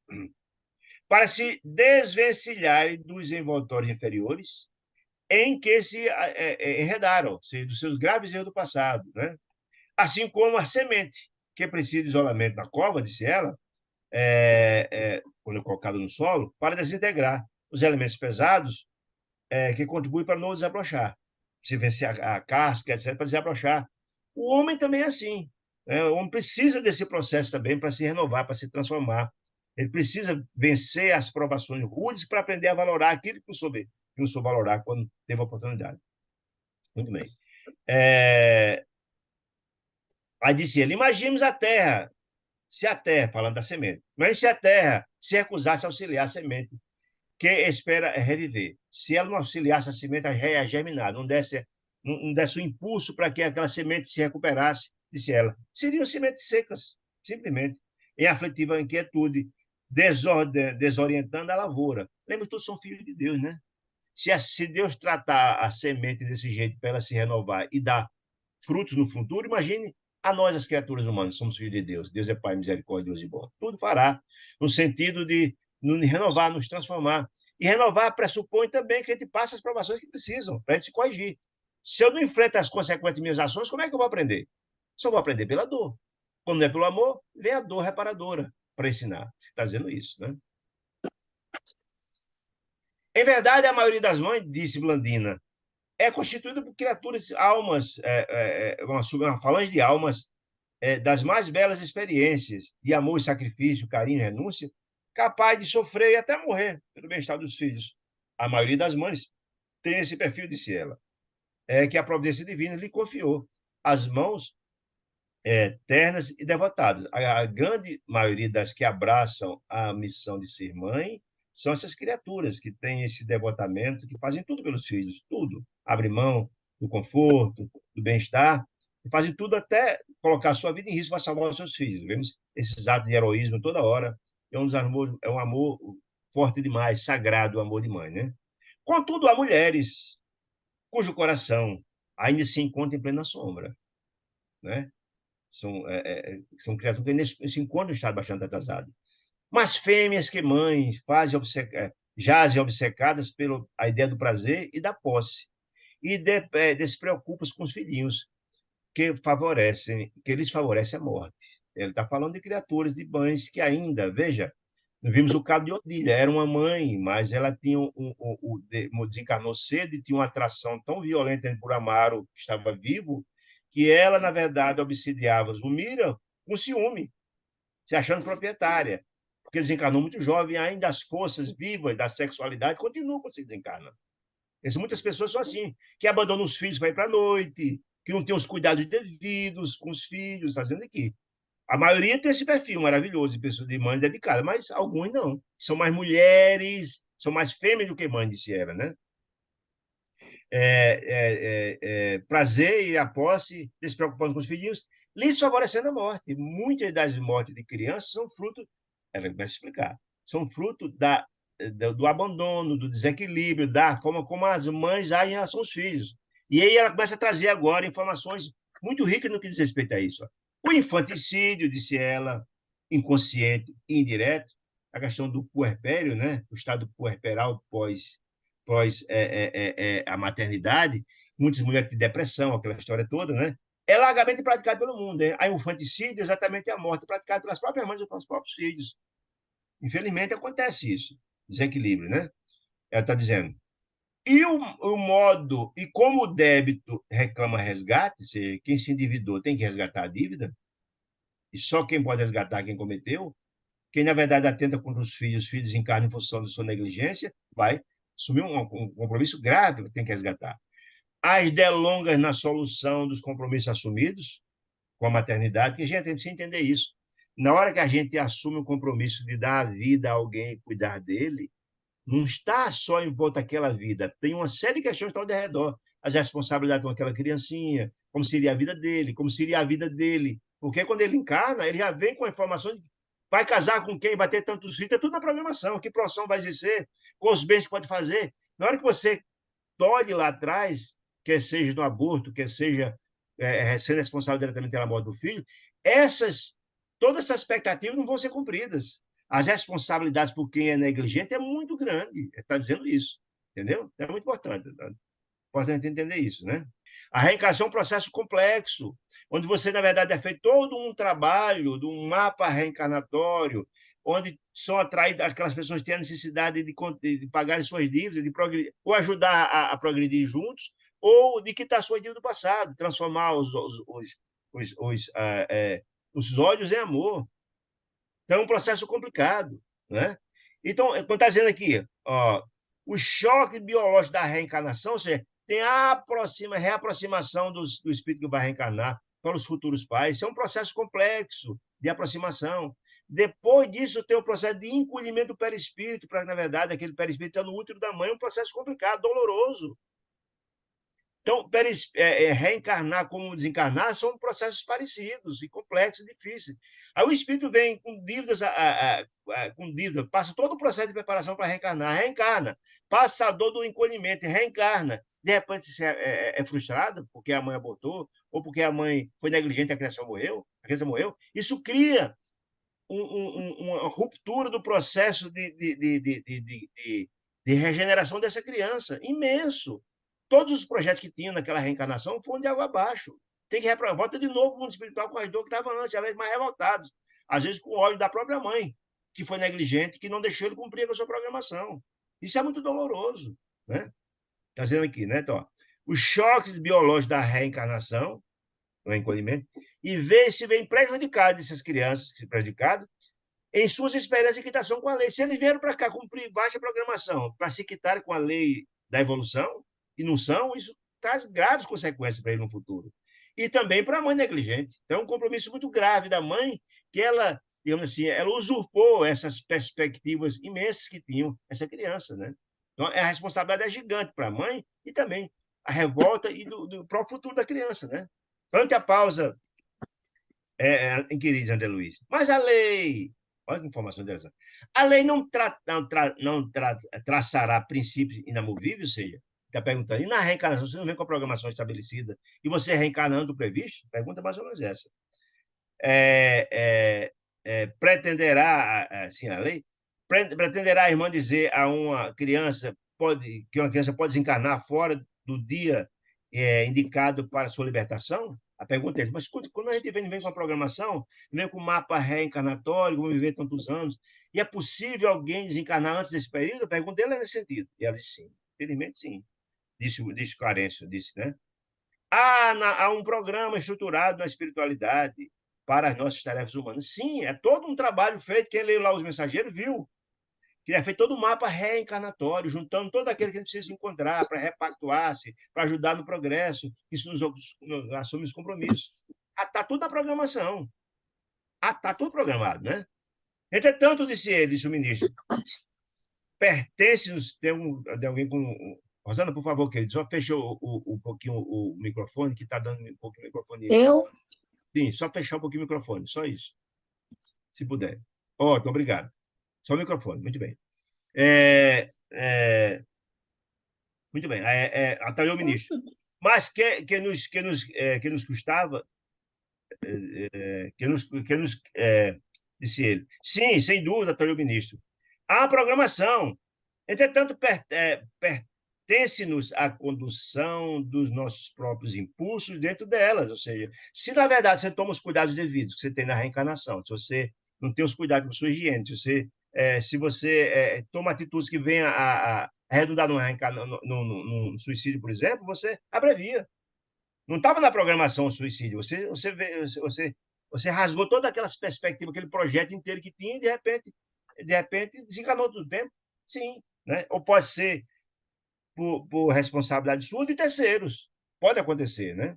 Para se desvencilharem dos envoltórios inferiores em que se enredaram, dos seus graves erros do passado, né? Assim como a semente, que precisa de isolamento na cova, disse ela, quando colocada no solo, para desintegrar os elementos pesados que contribuem para não desabrochar. Se vencer a casca, etc., para desabrochar. O homem também é assim. Né? O homem precisa desse processo também para se renovar, para se transformar. Ele precisa vencer as provações rudes para aprender a valorar aquilo que não soube valorar quando teve a oportunidade. Muito bem. Aí disse ele: imaginemos a Terra, se a Terra, falando da semente, mas se a Terra se recusasse a auxiliar a semente que espera reviver, se ela não auxiliasse a semente a germinar, não desse o impulso para que aquela semente se recuperasse, disse ela, seriam sementes secas, simplesmente, em aflitiva inquietude, desorientando a lavoura. Lembra que todos são filhos de Deus, né? Se Deus tratar a semente desse jeito para ela se renovar e dar frutos no futuro, imagine a nós, as criaturas humanas, somos filhos de Deus. Deus é Pai misericordioso e bom. Tudo fará no sentido de nos renovar, nos transformar. E renovar pressupõe também que a gente passe as provações que precisam para a gente se corrigir. Se eu não enfrento as consequências de minhas ações, como é que eu vou aprender? Só vou aprender pela dor. Quando não é pelo amor, vem a dor reparadora para ensinar. Você está dizendo isso, né? Em verdade, a maioria das mães, disse Blandina, é constituída por criaturas, almas, uma falange de almas das mais belas experiências de amor e sacrifício, carinho e renúncia, capaz de sofrer e até morrer pelo bem-estar dos filhos. A maioria das mães tem esse perfil, disse ela, que a providência divina lhe confiou. As mãos ternas e devotadas. A grande maioria das que abraçam a missão de ser mãe são essas criaturas que têm esse devotamento, que fazem tudo pelos filhos, tudo. Abrem mão do conforto, do bem-estar, e fazem tudo até colocar a sua vida em risco para salvar os seus filhos. Vemos esses atos de heroísmo toda hora. É um amor forte demais, sagrado, o amor de mãe, né? Contudo, há mulheres cujo coração ainda se encontra em plena sombra, né? São criaturas que ainda se encontram em estado bastante atrasado. Mas fêmeas que mães jazem obcecadas pela a ideia do prazer e da posse, e despreocupa com os filhinhos, que lhes favorece a morte. Ele está falando de criaturas, de mães que ainda, veja, vimos o caso de Odília, era uma mãe, mas ela tinha desencarnou cedo e tinha uma atração tão violenta por Amaro, que estava vivo, que ela, na verdade, obsidiava Zulmira com ciúme, se achando proprietária, porque desencarnou muito jovem e ainda as forças vivas da sexualidade continuam quando se desencarna. Muitas pessoas são assim, que abandonam os filhos para ir para a noite, que não têm os cuidados devidos com os filhos, fazendo aqui. A maioria tem esse perfil maravilhoso de pessoas de mães dedicadas, mas alguns não. São mais mulheres, são mais fêmeas do que mães, disse ela, né? Prazer e a posse, despreocupando com os filhinhos, lhes favorecendo a morte. Muitas das mortes de crianças são fruto, ela vai explicar, são fruto do abandono, do desequilíbrio, da forma como as mães agem em relação aos filhos. E aí ela começa a trazer agora informações muito ricas no que diz respeito a isso. O infanticídio, disse ela, inconsciente e indireto, a questão do puerpério, né? O estado puerperal pós a maternidade, muitas mulheres têm depressão, aquela história toda, né? É largamente praticado pelo mundo. Hein? A infanticídio é exatamente a morte praticada pelas próprias mães ou pelos próprios filhos. Infelizmente acontece isso, desequilíbrio, né? Ela está dizendo. E o modo, e como o débito reclama resgate, quem se endividou tem que resgatar a dívida, e só quem pode resgatar é quem cometeu, quem na verdade atenta contra os filhos encarnam em função de sua negligência, vai assumir um compromisso grave, tem que resgatar. As delongas na solução dos compromissos assumidos com a maternidade, que a gente tem que entender isso. Na hora que a gente assume o compromisso de dar a vida a alguém e cuidar dele, não está só em volta daquela vida, tem uma série de questões que estão ao redor. as responsabilidades com aquela criancinha, como seria a vida dele, como seria a vida dele. Porque quando ele encarna, ele já vem com a informação de vai casar com quem, vai ter tantos filhos, é tudo na programação, que profissão vai exercer, quais bens que pode fazer. Na hora que você tolhe lá atrás, quer seja no aborto, quer seja sendo responsável diretamente pela morte do filho, todas essas expectativas não vão ser cumpridas. As responsabilidades por quem é negligente é muito grande. Está dizendo isso, entendeu? É muito importante. Tá? Importante entender isso, né? A reencarnação é um processo complexo, onde você, na verdade, é feito todo um trabalho de um mapa reencarnatório, onde são atraídas aquelas pessoas que têm a necessidade de pagar suas dívidas, de progredir, ou ajudar a progredir juntos, ou de quitar suas dívidas do passado, transformar os ódios em amor. Então, é um processo complicado, né? Então, quando está dizendo aqui, ó, o choque biológico da reencarnação, ou seja, tem a reaproximação do espírito que vai reencarnar para os futuros pais. Isso é um processo complexo de aproximação. Depois disso, tem o processo de encolhimento do perispírito, para, na verdade, aquele perispírito está no útero da mãe, é um processo complicado, doloroso. Então, reencarnar como desencarnar são processos parecidos e complexos, difíceis. Aí o espírito vem com dívidas, com dívida, passa todo o processo de preparação para reencarnar, reencarna, passa a dor do encolhimento, reencarna. De repente, se é frustrado porque a mãe abortou, ou porque a mãe foi negligente e a criança morreu. Isso cria uma ruptura do processo de regeneração dessa criança, imenso. Todos os projetos que tinham naquela reencarnação foram de água abaixo. Tem que reprovar, volta de novo o mundo espiritual com as dores que estavam antes, às vezes mais revoltados, às vezes com ódio da própria mãe, que foi negligente, que não deixou ele cumprir com a sua programação. Isso é muito doloroso, né? Está dizendo aqui, né, Tó? Os choques biológicos da reencarnação, o encolhimento, e ver se vem prejudicado essas crianças, prejudicadas, em suas experiências de quitação com a lei. Se eles vieram para cá cumprir baixa programação para se quitar com a lei da evolução, e não são, isso traz graves consequências para ele no futuro. E também para a mãe negligente. Então, é um compromisso muito grave da mãe, que ela, digamos assim, ela usurpou essas perspectivas imensas que tinham essa criança, né? Então, a responsabilidade é gigante para a mãe e também a revolta e do próprio futuro da criança, né? Ante a pausa, querido André Luiz, mas a lei, olha que informação interessante, a lei não traçará princípios inamovíveis, ou seja, está perguntando, e na reencarnação você não vem com a programação estabelecida e você reencarnando o previsto? Pergunta mais ou menos essa. Pretenderá, assim, a lei, pretenderá a irmã dizer a uma criança que uma criança pode desencarnar fora do dia indicado para sua libertação? A pergunta é, mas quando a gente vem com a programação, vem com o mapa reencarnatório, vamos viver tantos anos, e é possível alguém desencarnar antes desse período? A pergunta dele é nesse sentido. E ela disse sim. Infelizmente, sim. Disse Clarencio, disse, né? Há um programa estruturado na espiritualidade para as nossas tarefas humanas. Sim, é todo um trabalho feito. Quem leu lá Os Mensageiros viu que é feito todo um mapa reencarnatório, juntando todo aquele que a gente precisa encontrar para repactuar-se, para ajudar no progresso, que isso nos assume os compromissos. Está tudo na programação. Está tudo programado, né? Entretanto, disse o ministro, pertence-nos, tem alguém com... Rosana, por favor, querido, só fechou um pouquinho o microfone, que está dando um pouquinho o microfone. Eu? Sim, só fechar um pouquinho o microfone, só isso. Se puder. Ótimo, obrigado. Só o microfone, muito bem. Muito bem, atalhou o ministro. Mas que nos custava, disse ele. Sim, sem dúvida, atalhou o ministro. Há uma programação. Entretanto, pertence-nos a condução dos nossos próprios impulsos dentro delas. Ou seja, se na verdade você toma os cuidados devidos que você tem na reencarnação, se você não tem os cuidados com sua higiene, se você toma atitudes que venham a redundar no suicídio, por exemplo, você abrevia. Não estava na programação o suicídio. Você rasgou todas aquelas perspectivas, aquele projeto inteiro que tinha, e de repente desencanou todo o tempo. Sim. Né? Ou pode ser por responsabilidade sua de terceiros. Pode acontecer, né?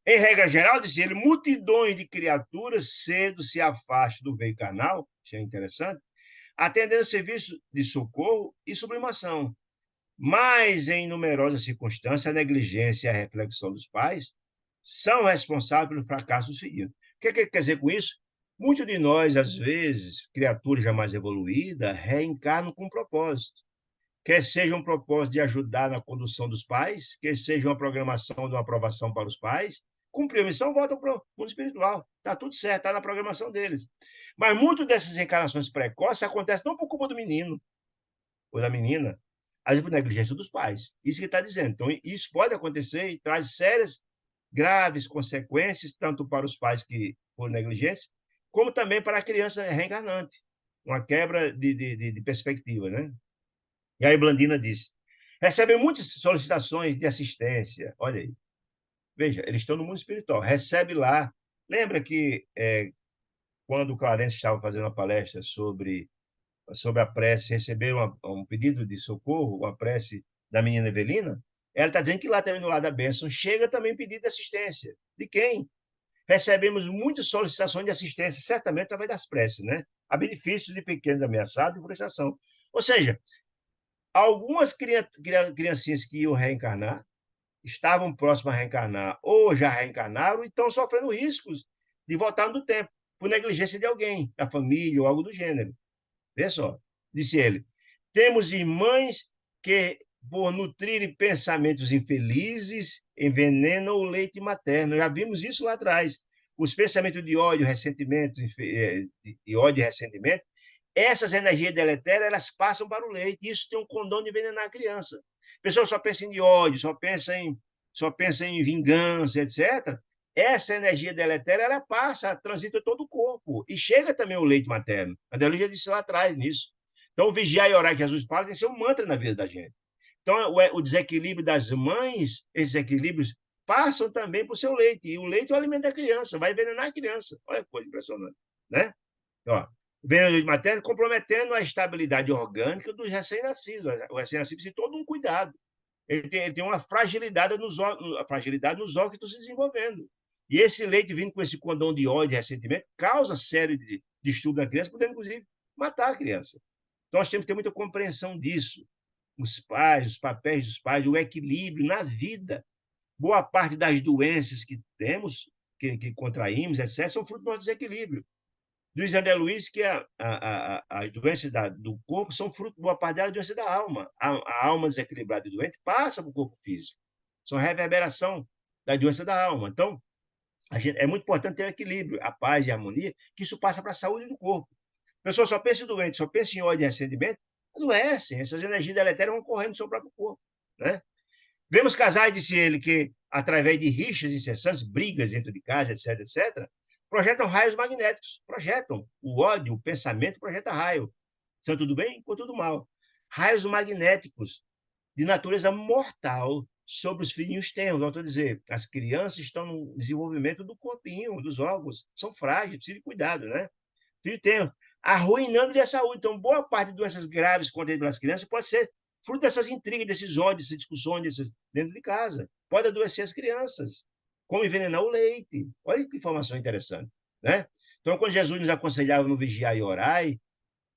Em regra geral, disse ele, multidões de criaturas cedo se afastam do veio carnal, isso é interessante, atendendo serviço de socorro e sublimação. Mas, em numerosas circunstâncias, a negligência e a reflexão dos pais são responsáveis pelo fracasso dos filhos. O que quer dizer com isso? Muitos de nós, às vezes, criaturas já mais evoluídas, reencarnam com um propósito. Quer seja um propósito de ajudar na condução dos pais, quer seja uma programação de uma aprovação para os pais, cumpriu a missão, volta para o mundo espiritual. Está tudo certo, está na programação deles. Mas muitas dessas reencarnações precoces acontecem não por culpa do menino ou da menina, às vezes por negligência dos pais. Isso que está dizendo. Então, isso pode acontecer e traz sérias, graves consequências, tanto para os pais que por negligência, como também para a criança reencarnante. Uma quebra de perspectiva, né? E aí Blandina disse, recebem muitas solicitações de assistência. Olha aí. Veja, eles estão no mundo espiritual. Recebe lá. Lembra que quando o Clarence estava fazendo uma palestra sobre a prece, receber um pedido de socorro, uma prece da menina Evelina, ela está dizendo que lá também no lado da bênção chega também pedido de assistência. De quem? Recebemos muitas solicitações de assistência, certamente através das preces, né? A benefício de pequenos ameaçados e frustração. Ou seja, algumas criancinhas que iam reencarnar, estavam próximas a reencarnar ou já reencarnaram e estão sofrendo riscos de voltar no tempo, por negligência de alguém, da família ou algo do gênero. Vê só, disse ele. Temos irmãs que, por nutrirem pensamentos infelizes, envenenam o leite materno. Já vimos isso lá atrás. Os pensamentos de ódio, ressentimento, de ódio e ressentimento, essas energias deletérias, elas passam para o leite. Isso tem um condão de envenenar a criança. A pessoa só pensa em ódio, só pensa em vingança, etc. Essa energia deletéria, ela passa, transita todo o corpo. E chega também o leite materno. A Deus já disse lá atrás nisso. Então, vigiar e orar que Jesus fala tem que ser um mantra na vida da gente. Então, o desequilíbrio das mães, esses equilíbrios, passam também para o seu leite. E o leite é o alimento da criança, vai envenenar a criança. Olha que coisa impressionante. Né? Ó, veneno de matéria comprometendo a estabilidade orgânica dos recém-nascidos. O recém-nascido precisa de todo um cuidado. Ele tem uma fragilidade nos órgãos que estão se desenvolvendo. E esse leite vindo com esse condão de ódio e ressentimento causa série de distúrbios na criança, podendo, inclusive, matar a criança. Então, nós temos que ter muita compreensão disso. Os pais, os papéis dos pais, o equilíbrio na vida. Boa parte das doenças que temos, que contraímos, etc., são fruto do nosso desequilíbrio. Luiz André Luiz, que as doenças do corpo são fruto, boa parte delas, doença da alma. A alma desequilibrada e doente passa para o corpo físico. São reverberação da doença da alma. Então, é muito importante ter o equilíbrio, a paz e a harmonia, que isso passa para a saúde do corpo. A pessoa só pensa em doente, só pensa em ódio e ressentimento, adoecem. Essas energias deletérias vão correndo no seu próprio corpo. Né? Vemos casais, disse ele, que, através de rixas incessantes, brigas dentro de casa, etc., etc., projetam raios magnéticos. Projetam. O ódio, o pensamento projeta raio. São tudo bem ou tudo mal. Raios magnéticos de natureza mortal sobre os filhinhos tenros. Volto a dizer, as crianças estão no desenvolvimento do corpinho, dos órgãos. São frágeis, precisam de cuidado, né? Filho tenro, arruinando-lhe a saúde. Então, boa parte de doenças graves contra as crianças pode ser fruto dessas intrigas, desses ódios, dessas discussões dentro de casa. Pode adoecer as crianças, como envenenar o leite. Olha que informação interessante. Né? Então, quando Jesus nos aconselhava no vigiar e orai,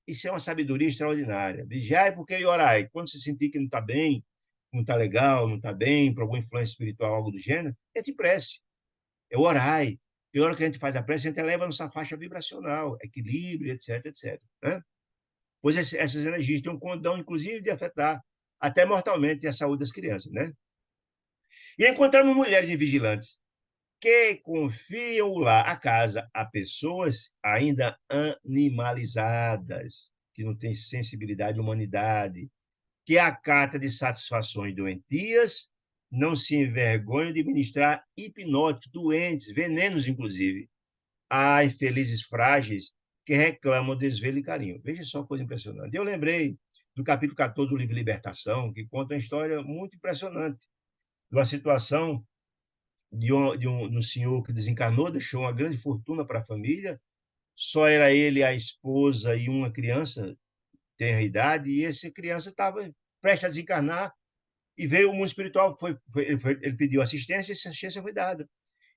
isso é uma sabedoria extraordinária. Vigiai porque e orai. Quando você sentir que não está bem, não está legal, não está bem, por alguma influência espiritual, algo do gênero, entre prece. É orai. E a hora que a gente faz a prece, a gente eleva a nossa faixa vibracional, equilíbrio, etc, etc. Né? Pois essas energias têm um condão, inclusive, de afetar até mortalmente a saúde das crianças. Né? E encontramos mulheres invigilantes que confiam lá a casa a pessoas ainda animalizadas, que não têm sensibilidade e humanidade, que acata de satisfações doentias, não se envergonham de ministrar hipnóticos, doentes, venenos, inclusive, a infelizes frágeis que reclamam desvelo e carinho. Veja só uma coisa impressionante. Eu lembrei do capítulo 14 do livro Libertação, que conta uma história muito impressionante, de uma situação de um senhor que desencarnou, deixou uma grande fortuna para a família, só era ele, a esposa e uma criança, tenra idade, e essa criança estava prestes a desencarnar, e veio o mundo espiritual, ele pediu assistência, e essa assistência foi dada.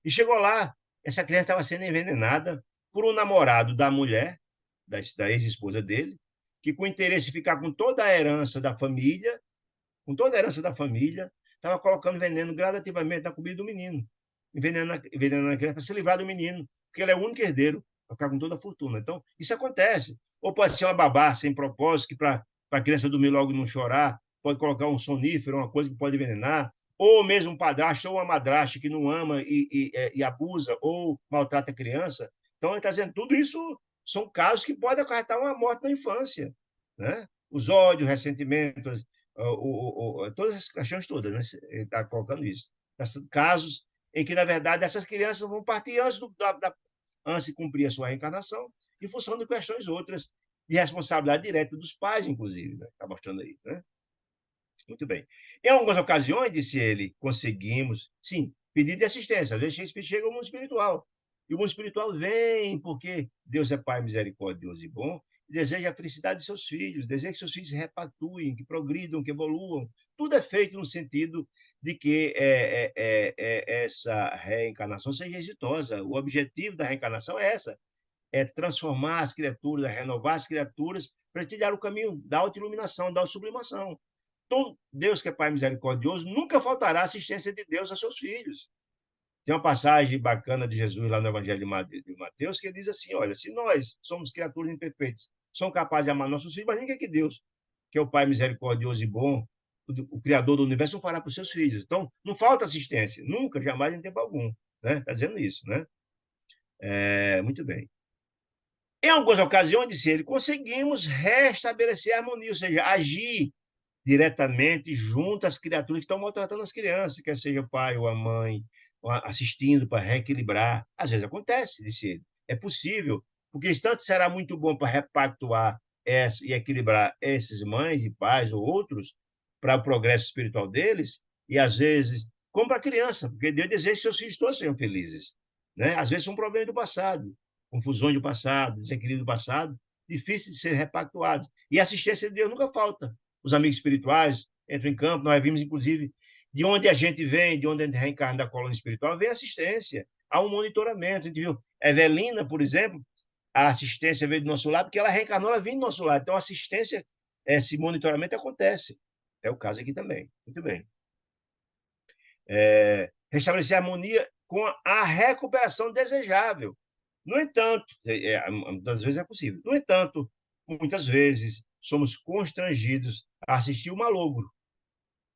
E chegou lá, essa criança estava sendo envenenada por um namorado da mulher, da ex-esposa dele, que com interesse em ficar com toda a herança da família, com toda a herança da família, estava colocando veneno gradativamente na comida do menino, envenenando a criança para se livrar do menino, porque ele é o único herdeiro, para ficar com toda a fortuna. Então, isso acontece. Ou pode ser uma babá sem propósito, que para a criança dormir logo e não chorar, pode colocar um sonífero, uma coisa que pode envenenar, ou mesmo um padrasto ou uma madrasta que não ama e abusa ou maltrata a criança. Então, ele está dizendo, tudo isso são casos que podem acarretar uma morte na infância, né? Os ódios, ressentimentos, todas essas questões todas, né? Ele está colocando isso. Casos em que, na verdade, essas crianças vão partir antes de cumprir a sua reencarnação, em função de questões outras, de responsabilidade direta dos pais, inclusive, né? Está mostrando aí, né? Muito bem. Em algumas ocasiões, disse ele, conseguimos, sim, pedir de assistência. Às vezes chega o mundo espiritual. E o mundo espiritual vem porque Deus é Pai misericordioso e bom, e deseja a felicidade de seus filhos, deseja que seus filhos se repatuem, que progridam, que evoluam. Tudo é feito no sentido de que essa reencarnação seja exitosa. O objetivo da reencarnação é essa, é transformar as criaturas, é renovar as criaturas para trilhar o caminho da autoiluminação, da autossublimação. Então, Deus, que é Pai misericordioso, nunca faltará assistência de Deus a seus filhos. Tem uma passagem bacana de Jesus lá no Evangelho de Mateus, que ele diz assim: olha, se nós somos criaturas imperfeitas, somos capazes de amar nossos filhos, mas ninguém que Deus, que é o Pai misericordioso e bom, o Criador do universo, não fará para os seus filhos. Então, não falta assistência, nunca, jamais, em tempo algum. Né? Está dizendo isso, né? Muito bem. Em algumas ocasiões, disse ele, conseguimos restabelecer a harmonia, ou seja, agir diretamente junto às criaturas que estão maltratando as crianças, quer seja o pai ou a mãe, assistindo para reequilibrar. Às vezes acontece, disse ele. É possível, porque isso tanto será muito bom para repactuar e equilibrar essas mães e pais ou outros para o progresso espiritual deles, e às vezes, como para a criança, porque Deus deseja que seus filhos todos sejam felizes. Né? Às vezes são problemas do passado, confusões do passado, desequilíbrio do passado, difíceis de ser repactuados. E a assistência de Deus nunca falta. Os amigos espirituais entram em campo, nós vimos, inclusive, de onde a gente vem, de onde a gente reencarna da colônia espiritual, vem assistência, há um monitoramento. A gente viu Evelina, por exemplo, a assistência veio do nosso lado, porque ela reencarnou, ela vem do nosso lado. Então, a assistência, esse monitoramento acontece. É o caso aqui também. Muito bem. Restabelecer a harmonia com a recuperação desejável. No entanto, muitas vezes é possível. No entanto, muitas vezes somos constrangidos a assistir o malogro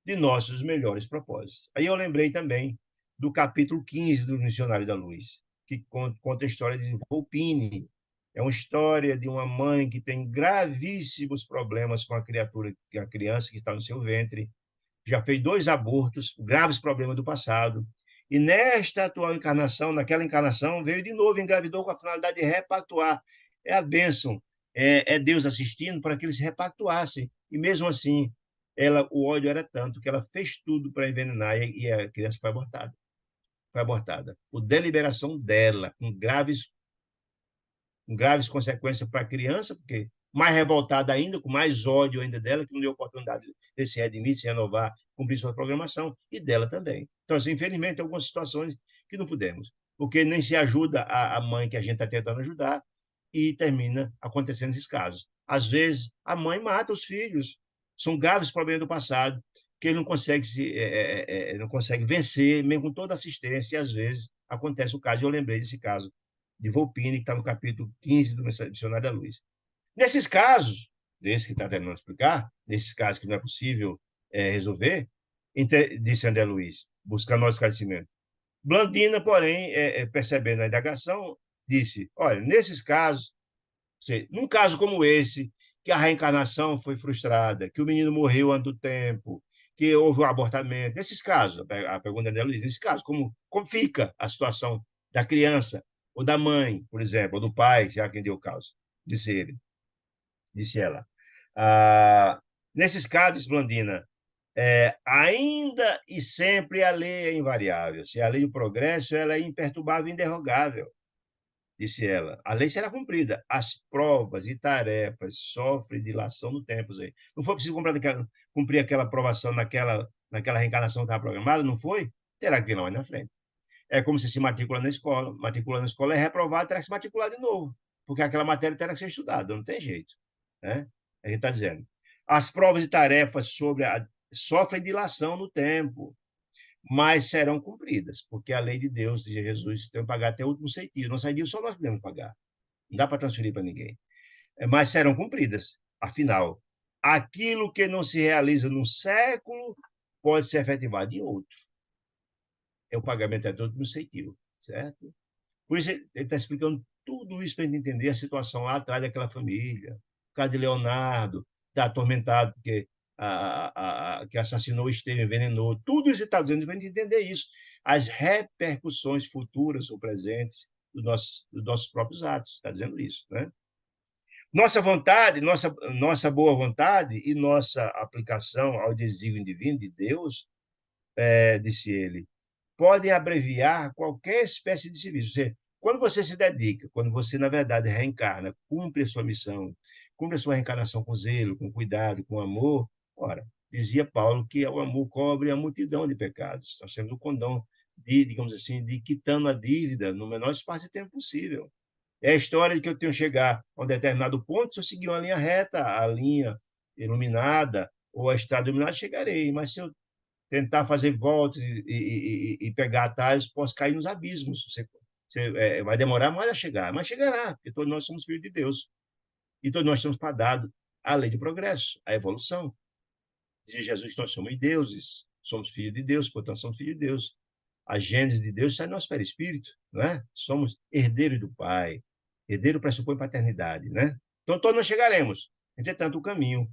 de nossos melhores propósitos. Aí eu lembrei também do capítulo 15 do Missionário da Luz, que conta a história de Volpini. É uma história de uma mãe que tem gravíssimos problemas com a criança que está no seu ventre, já fez 2 abortos, graves problemas do passado, e nesta atual encarnação, naquela encarnação, veio de novo, engravidou com a finalidade de repactuar. É a bênção, é Deus assistindo para que eles repactuassem. E mesmo assim, o ódio era tanto que ela fez tudo para envenenar e a criança foi abortada. Foi abortada. Por deliberação dela, com graves consequências para a criança, porque mais revoltada ainda, com mais ódio ainda dela, que não deu oportunidade de se redimir, de se renovar, cumprir sua programação, e dela também. Então, assim, infelizmente, tem algumas situações que não pudemos, porque nem se ajuda a mãe que a gente está tentando ajudar, e termina acontecendo esses casos. Às vezes, a mãe mata os filhos. São graves problemas do passado, que ele não consegue vencer, mesmo com toda a assistência, e às vezes acontece o caso, e eu lembrei desse caso de Volpini, que está no capítulo 15 do Missionário da Luz. Nesses casos, desse que está tentando explicar, nesses casos que não é possível resolver, disse André Luiz, buscando nosso esclarecimento. Blandina, porém, percebendo a indagação, disse, olha, nesses casos, num caso como esse, que a reencarnação foi frustrada, que o menino morreu antes do tempo, que houve um abortamento, nesses casos, a pergunta André Luiz, nesses casos, como fica a situação da criança, ou da mãe, por exemplo, ou do pai, já quem deu o caso, disse ela. Nesses casos, Blandina, ainda e sempre a lei é invariável. Se a lei do progresso ela é imperturbável e inderrogável, disse ela. A lei será cumprida. As provas e tarefas sofrem dilação no tempo. Zé. Não foi preciso cumprir aquela aprovação naquela reencarnação que estava programada, não foi? Terá que ir lá mais na frente. É como se matricula na escola. Matricula na escola é reprovado, terá que se matricular de novo, porque aquela matéria terá que ser estudada, não tem jeito. Né? A gente está dizendo. As provas e tarefas sobre sofrem dilação no tempo, mas serão cumpridas, porque a lei de Deus, de Jesus, tem que pagar até o último centavo. Nossa dia só nós podemos pagar. Não dá para transferir para ninguém. Mas serão cumpridas. Afinal, aquilo que não se realiza num século pode ser efetivado em outro. É o pagamento até o último centavo, certo? Por isso, ele está explicando tudo isso para a gente entender a situação lá atrás daquela família. O caso de Leonardo, está atormentado porque que assassinou o Estevão, envenenou. Tudo isso ele está dizendo para a gente entender isso. As repercussões futuras ou presentes dos nossos próprios atos. Está dizendo isso, né? Nossa vontade, nossa boa vontade e nossa aplicação ao desígnio divino de Deus, disse ele, podem abreviar qualquer espécie de serviço. Ou seja, quando você se dedica, quando você, na verdade, reencarna, cumpre a sua missão, cumpre a sua reencarnação com zelo, com cuidado, com amor, ora, dizia Paulo que o amor cobre a multidão de pecados. Nós temos o condão de, digamos assim, de quitando a dívida no menor espaço de tempo possível. É a história de que eu tenho que chegar a um determinado ponto, se eu seguir uma linha reta, a linha iluminada, ou a estrada iluminada, chegarei. Mas se eu tentar fazer voltas e pegar atalhos, posso cair nos abismos. Vai demorar mais a chegar, mas chegará, porque todos nós somos filhos de Deus. E todos nós estamos fadados à lei do progresso, à evolução. Diz Jesus que nós somos deuses, somos filhos de Deus, portanto, somos filhos de Deus. A gênese de Deus está no nosso perispírito, não é? Somos herdeiros do Pai. Herdeiro pressupõe paternidade, né? Então, todos nós chegaremos. Entretanto, o caminho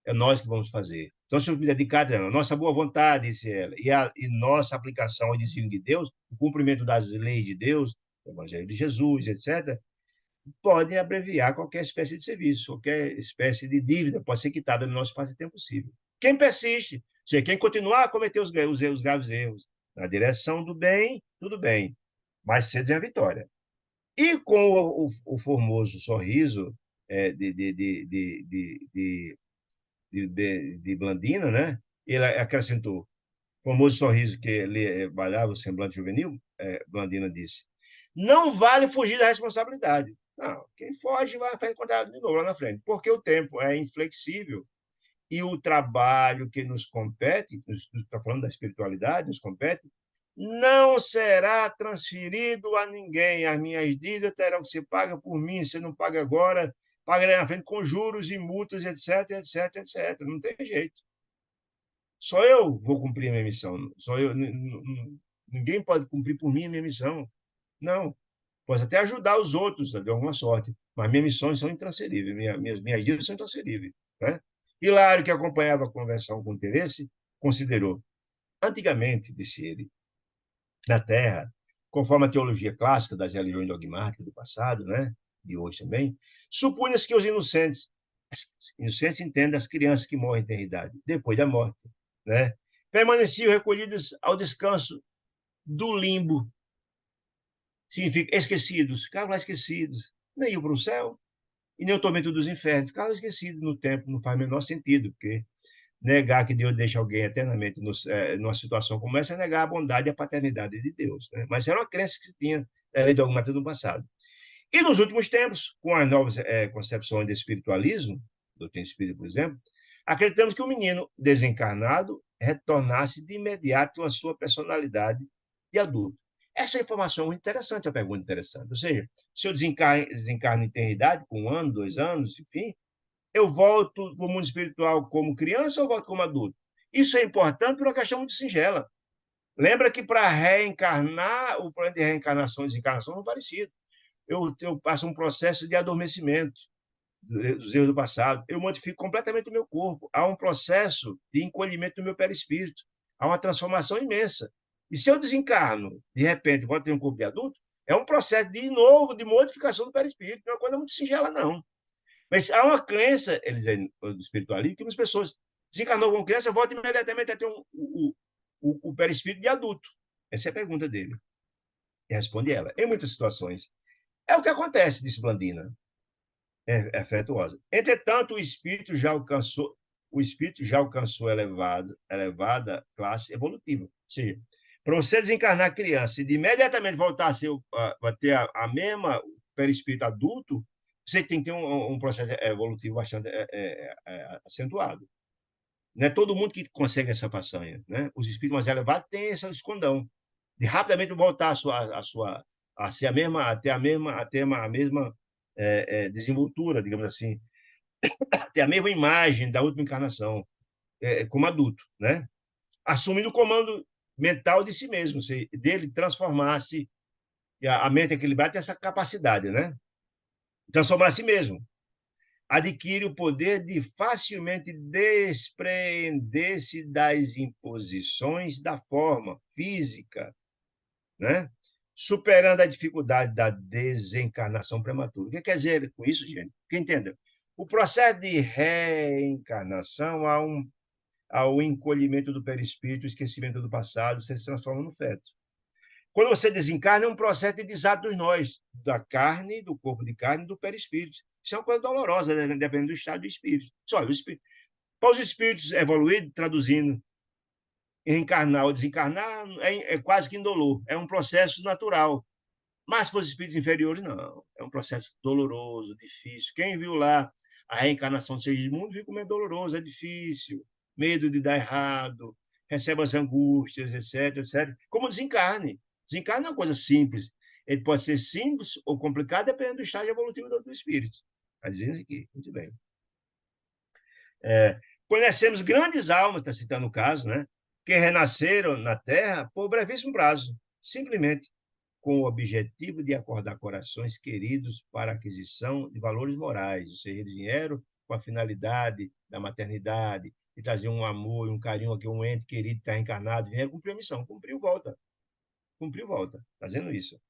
é nós que vamos fazer. Então, se eu me dedicar a nossa boa vontade, disse ela, e nossa aplicação ao desígnio de Deus, o cumprimento das leis de Deus, o Evangelho de Jesus, etc., podem abreviar qualquer espécie de serviço, qualquer espécie de dívida pode ser quitada no nosso espaço-tempo possível. Quem persiste, ou seja, quem continuar a cometer os graves erros na direção do bem, tudo bem, mais cedo vem a vitória. E com o formoso sorriso de Blandina, né? Ele acrescentou, famoso sorriso que ele balhava o semblante juvenil, Blandina disse, não vale fugir da responsabilidade. Não, quem foge vai encontrar de novo lá na frente, porque o tempo é inflexível e o trabalho que nos compete, está falando da espiritualidade, nos compete, não será transferido a ninguém. As minhas dívidas terão que ser pagas por mim. Se não paga agora, pagarei na frente com juros e multas, etc, etc, etc. Não tem jeito. Só eu vou cumprir a minha missão. Só eu, ninguém pode cumprir por mim a minha missão. Não. Posso até ajudar os outros, de alguma sorte, mas minhas missões são intransferíveis, minhas dívidas são intransferíveis. Né? Hilário, que acompanhava a conversão com interesse, considerou. Antigamente, disse ele, na Terra, conforme a teologia clássica das religiões dogmáticas do passado, né, de hoje também, supunha-se que os inocentes entendem as crianças que morrem em eternidade, depois da morte, né, permaneciam recolhidas ao descanso do limbo, significa esquecidos, ficavam lá esquecidos, nem iam para o céu, e nem o tormento dos infernos, ficavam esquecidos no tempo, não faz o menor sentido, porque negar que Deus deixa alguém eternamente numa situação como essa é negar a bondade e a paternidade de Deus. Né? Mas era uma crença que se tinha da lei dogmática do passado. E nos últimos tempos, com as novas concepções de espiritualismo, doutrina espírita, por exemplo, acreditamos que o menino desencarnado retornasse de imediato à sua personalidade de adulto. Essa informação é muito interessante, é uma pergunta interessante. Ou seja, se eu desencarno em eternidade, com 1 ano, 2 anos, enfim, eu volto para o mundo espiritual como criança ou volto como adulto? Isso é importante por uma questão muito singela. Lembra que para reencarnar, o plano de reencarnação e desencarnação são parecidos. Eu passo um processo de adormecimento dos erros do passado. Eu modifico completamente o meu corpo. Há um processo de encolhimento do meu perispírito. Há uma transformação imensa. E se eu desencarno, de repente, volto a ter um corpo de adulto, é um processo de novo de modificação do perispírito. Não é uma coisa muito singela, não. Mas há uma crença, eles dizem, do espiritualismo, que as pessoas desencarnou como criança, voltam imediatamente a ter o perispírito de adulto. Essa é a pergunta dele. E responde ela. Em muitas situações. É o que acontece, disse Blandina, afetuosa. Entretanto, o espírito já alcançou elevada classe evolutiva. Ou seja, para você desencarnar criança e de imediatamente voltar a ter a mesma perispírito adulto, você tem que ter um processo evolutivo bastante acentuado. Não é todo mundo que consegue essa façanha, né? Os espíritos mais elevados têm esse escondão de rapidamente voltar a ser a mesma, a mesma desenvoltura, digamos assim, ter a mesma imagem da última encarnação, como adulto, né? Assumindo o comando mental de si mesmo, dele transformar-se, a mente equilibrada tem essa capacidade, né? Transformar a si mesmo. Adquire o poder de facilmente despreender-se das imposições da forma física, né? Superando a dificuldade da desencarnação prematura. O que quer dizer com isso, gente? Quem entendeu? O processo de reencarnação ao encolhimento do perispírito, o esquecimento do passado, você se transforma no feto. Quando você desencarna, é um processo de desate dos nós, da carne, do corpo de carne e do perispírito. Isso é uma coisa dolorosa, né? Dependendo do estado do espírito. Só, para os espíritos evoluídos, traduzindo, reencarnar ou desencarnar é quase que indolor, é um processo natural. Mas para os espíritos inferiores, não. É um processo doloroso, difícil. Quem viu lá a reencarnação do Segismundo viu como é doloroso, é difícil, medo de dar errado, recebe as angústias, etc, etc. Como desencarne. Desencarne é uma coisa simples. Ele pode ser simples ou complicado, dependendo do estágio evolutivo do espírito. Está dizendo aqui, muito bem. Conhecemos grandes almas, está citando o caso, né? Que renasceram na Terra por brevíssimo prazo, simplesmente com o objetivo de acordar corações queridos para a aquisição de valores morais, ou seja, eles vieram com a finalidade da maternidade, de trazer um amor e um carinho a que um ente querido está encarnado, vieram cumprir a missão, cumpriu volta, fazendo isso.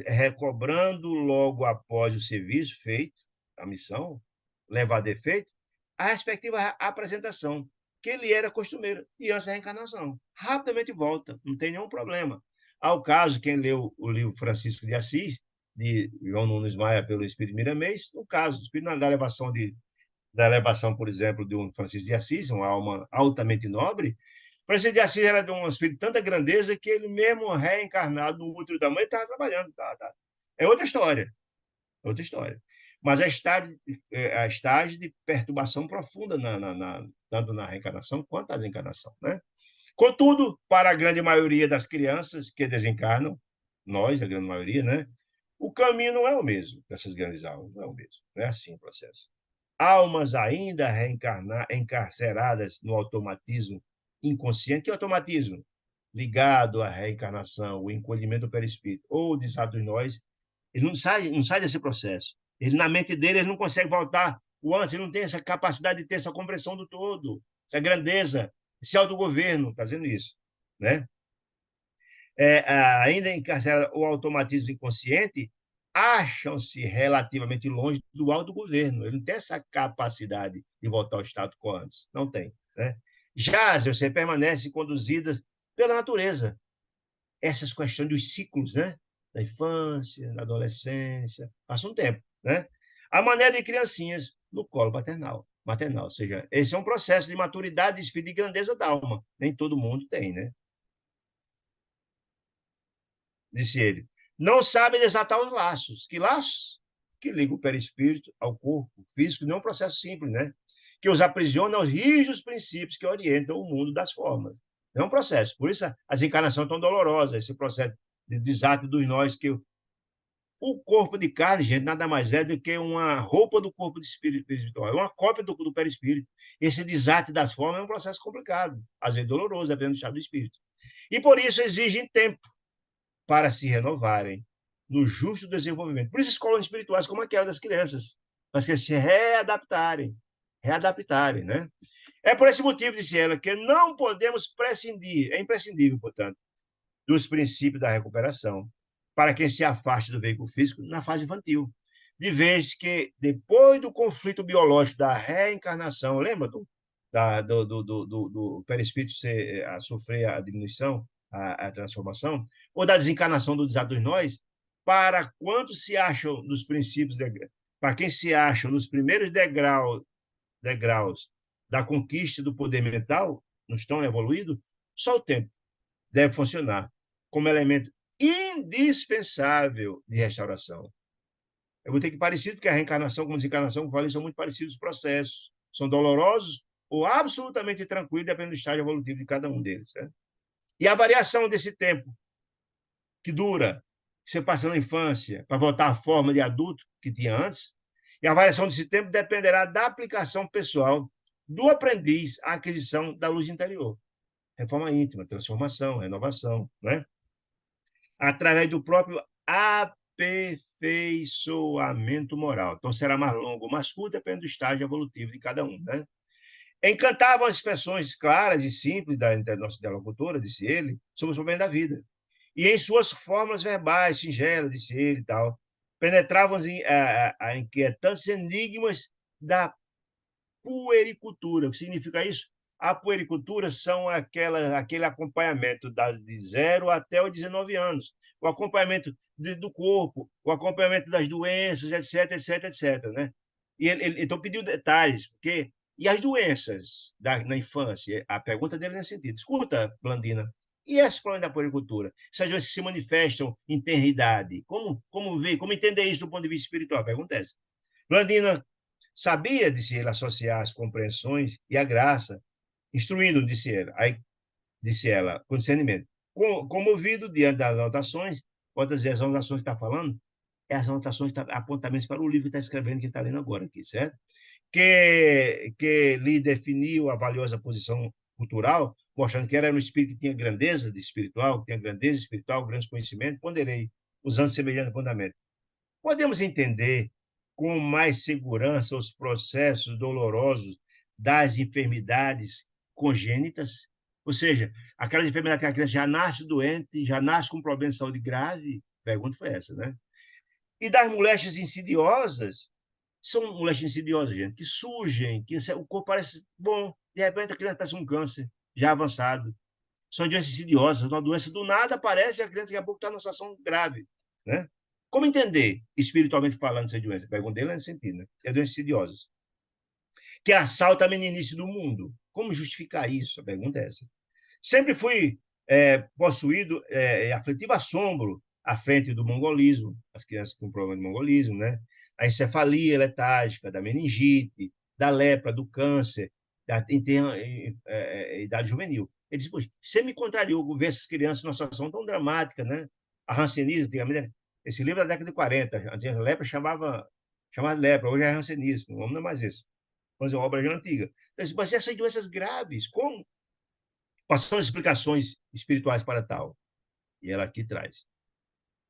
Recobrando logo após o serviço feito, a missão, levar defeito, a respectiva apresentação, que ele era costumeiro, e antes da reencarnação. Rapidamente volta, não tem nenhum problema. Ao caso, quem leu o livro Francisco de Assis, de João Nunes Maia, pelo Espírito Miramês, no caso, o Espírito da elevação, por exemplo, de um Francisco de Assis, uma alma altamente nobre, Francisco de Assis era de um espírito de tanta grandeza que ele mesmo reencarnado no útero da mãe estava trabalhando. Tá. É outra história, outra história. Mas a estágio de perturbação profunda, tanto na reencarnação quanto na desencarnação. Né? Contudo, para a grande maioria das crianças que desencarnam, nós, a grande maioria, né? O caminho não é o mesmo dessas grandes almas, não é o mesmo. Não é assim o processo. Almas ainda encarceradas no automatismo inconsciente. Que automatismo? Ligado à reencarnação, o encolhimento do perispírito, ou o desado de nós, ele não sai desse processo. Ele, na mente dele, ele não consegue voltar o antes, ele não tem essa capacidade de ter essa compreensão do todo, essa grandeza, esse autogoverno, está dizendo isso. Né? Ainda encarcerado o automatismo inconsciente, acham-se relativamente longe do autogoverno. Ele não tem essa capacidade de voltar ao estado quo antes. Não tem. Né? Já as você permanecem conduzidas pela natureza. Essas questões dos ciclos, né? Da infância, da adolescência, passa um tempo. Né? A maneira de criancinhas no colo maternal. Ou seja, esse é um processo de maturidade, de espírito, de grandeza da alma. Nem todo mundo tem, né? Disse ele. Não sabe desatar os laços. Que laços? Que ligam o perispírito ao corpo físico, não é um processo simples, né? Que os aprisiona aos rígidos princípios que orientam o mundo das formas. É um processo. Por isso as encarnações tão dolorosas, esse processo de desate dos nós, que o corpo de carne, gente, nada mais é do que uma roupa do corpo de espiritual, é uma cópia do perispírito. Esse desate das formas é um processo complicado, às vezes doloroso, dependendo do estado do espírito. E por isso exige tempo para se renovarem no justo desenvolvimento. Por isso, escolas espirituais como aquela das crianças, para se readaptarem, né? É por esse motivo, disse ela, que não podemos prescindir, é imprescindível, portanto, dos princípios da recuperação para quem se afaste do veículo físico na fase infantil. De vez que, depois do conflito biológico da reencarnação, lembra do perispírito sofrer a diminuição, a transformação, ou da desencarnação do desado dos nós, para quantos se acham nos princípios, para quem se acham nos primeiros degraus da conquista do poder mental, não estão evoluídos, só o tempo deve funcionar como elemento indispensável de restauração. Eu vou ter que parecido, porque a reencarnação com a desencarnação, como eu falei, são muito parecidos os processos. São dolorosos ou absolutamente tranquilo, dependendo do estágio evolutivo de cada um deles. Né? E a variação desse tempo que dura, você passa na infância para voltar à forma de adulto que tinha antes, e a variação desse tempo dependerá da aplicação pessoal do aprendiz à aquisição da luz interior. Reforma íntima, transformação, renovação, né? Através do próprio aperfeiçoamento moral. Então, será mais longo ou mais curto, depende do estágio evolutivo de cada um. Né? Encantavam as expressões claras e simples da nossa interlocutora, disse ele, sobre os problemas da vida. E em suas formas verbais, singelas, disse ele e tal, penetravam a inquietantes enigmas da puericultura. O que significa isso? A puericultura são aquele acompanhamento de 0 até os 19 anos, o acompanhamento do corpo, o acompanhamento das doenças, etc, etc, etc. Né? E ele então pediu detalhes, porque e as doenças na infância? A pergunta dele é nesse sentido. Escuta, Blandina, e esse problema da puericultura? Essas doenças se manifestam em tenridade. Como ver, como entender isso do ponto de vista espiritual? A pergunta é essa. Blandina sabia, disse ele, associar as compreensões e a graça, instruindo, disse ela, com discernimento. Comovido diante das anotações, pode dizer as anotações que está falando, é as anotações, apontamentos para o livro que está escrevendo, que está lendo agora aqui, certo? Que lhe definiu a valiosa posição cultural, mostrando que era um espírito que tinha grandeza de espiritual, que tinha grandeza espiritual, grandes conhecimentos, ponderei, usando semelhante fundamento. Podemos entender com mais segurança os processos dolorosos das enfermidades congênitas? Ou seja, aquelas enfermidades que a criança já nasce doente, já nasce com um problema de saúde grave? A pergunta foi essa, né? E das moléstias insidiosas? São moléstias insidiosas, gente, que surgem, que o corpo parece bom, de repente a criança parece um câncer já avançado. São doenças insidiosas, uma doença do nada aparece e a criança daqui a pouco está numa situação grave, né? Como entender, espiritualmente falando, essa doença? Pergunta dele nesse sentido, né? É doenças insidiosas. Que assalta a meninice do mundo. Como justificar isso? A pergunta é essa. Sempre fui possuído afetivo assombro à frente do mongolismo, as crianças com problema de mongolismo, né? A encefalia letárgica, da meningite, da lepra, do câncer, da idade juvenil. Ele disse, poxa, você me contrariou ver essas crianças numa situação tão dramática, né? A hanseníase, antigamente, esse livro é da década de 40, a lepra chamava lepra, hoje é hanseníase, o nome não é mais isso. Mas é uma obra já antiga. Mas essas doenças graves, como? Quais são as explicações espirituais para tal? E ela aqui traz.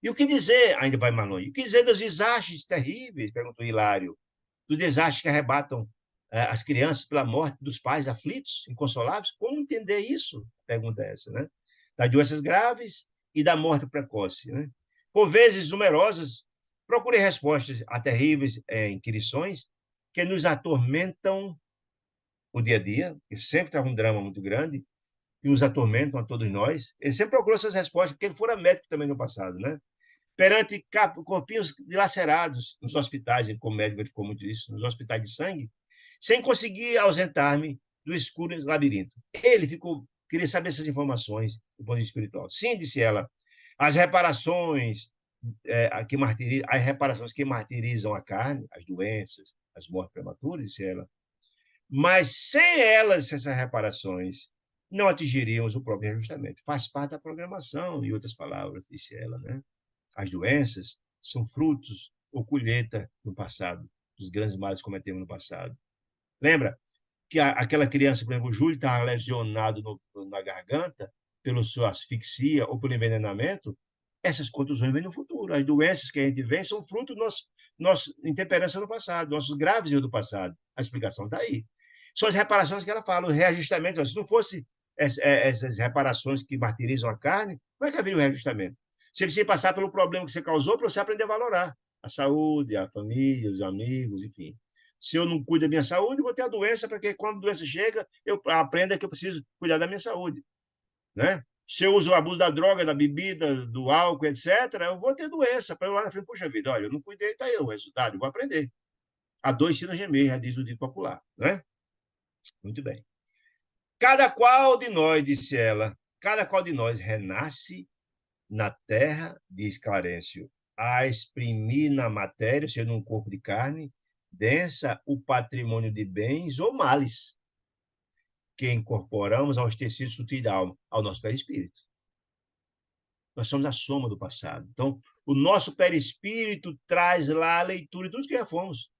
E o que dizer, ainda vai Maloney, o que dizer dos desastres terríveis, perguntou Hilário, dos desastres que arrebatam as crianças pela morte dos pais aflitos, inconsoláveis? Como entender isso? Pergunta essa, né? Das doenças graves e da morte precoce, né? Por vezes numerosas, procurei respostas a terríveis inquirições que nos atormentam o dia a dia, que sempre traz um drama muito grande, que nos atormentam a todos nós. Ele sempre procurou essas respostas, porque ele fora médico também no passado, né? Perante corpinhos dilacerados nos hospitais, como médico ele ficou muito isso, nos hospitais de sangue, sem conseguir ausentar-me do escuro labirinto. Ele queria saber essas informações do ponto de vista espiritual. Sim, disse ela, as reparações as reparações que martirizam a carne, as doenças, as mortes prematuras, disse ela, mas sem elas, essas reparações, não atingiríamos o próprio reajustamento. Faz parte da programação, em outras palavras, disse ela, né? As doenças são frutos ou colheita no passado, dos grandes males que cometemos no passado. Lembra que aquela criança, por exemplo, o Júlio estava lesionado na garganta pela sua asfixia ou pelo envenenamento? Essas contusões vêm no futuro. As doenças que a gente vê são fruto da nossa intemperância no passado, nossos graves erros do passado. A explicação está aí. São as reparações que ela fala, o reajustamento. Se não fosse essas reparações que martirizam a carne, como é que haveria o reajustamento? Você precisa passar pelo problema que você causou para você aprender a valorar a saúde, a família, os amigos, enfim. Se eu não cuido da minha saúde, eu vou ter a doença, porque quando a doença chega, eu aprendo que eu preciso cuidar da minha saúde. Né? Se eu uso o abuso da droga, da bebida, do álcool, etc., eu vou ter doença. Para eu lá na frente, puxa vida, olha, eu não cuidei, está aí o resultado, eu vou aprender. A dor ensina a gemer, já diz o dito popular. Né? Muito bem. Cada qual de nós, disse ela, cada qual de nós renasce na terra, diz Clarencio, a exprimir na matéria, sendo um corpo de carne, densa o patrimônio de bens ou males. que incorporamos aos tecidos sutis da alma, ao nosso perispírito. Nós somos a soma do passado. Então, o nosso perispírito traz lá a leitura de tudo que já fomos.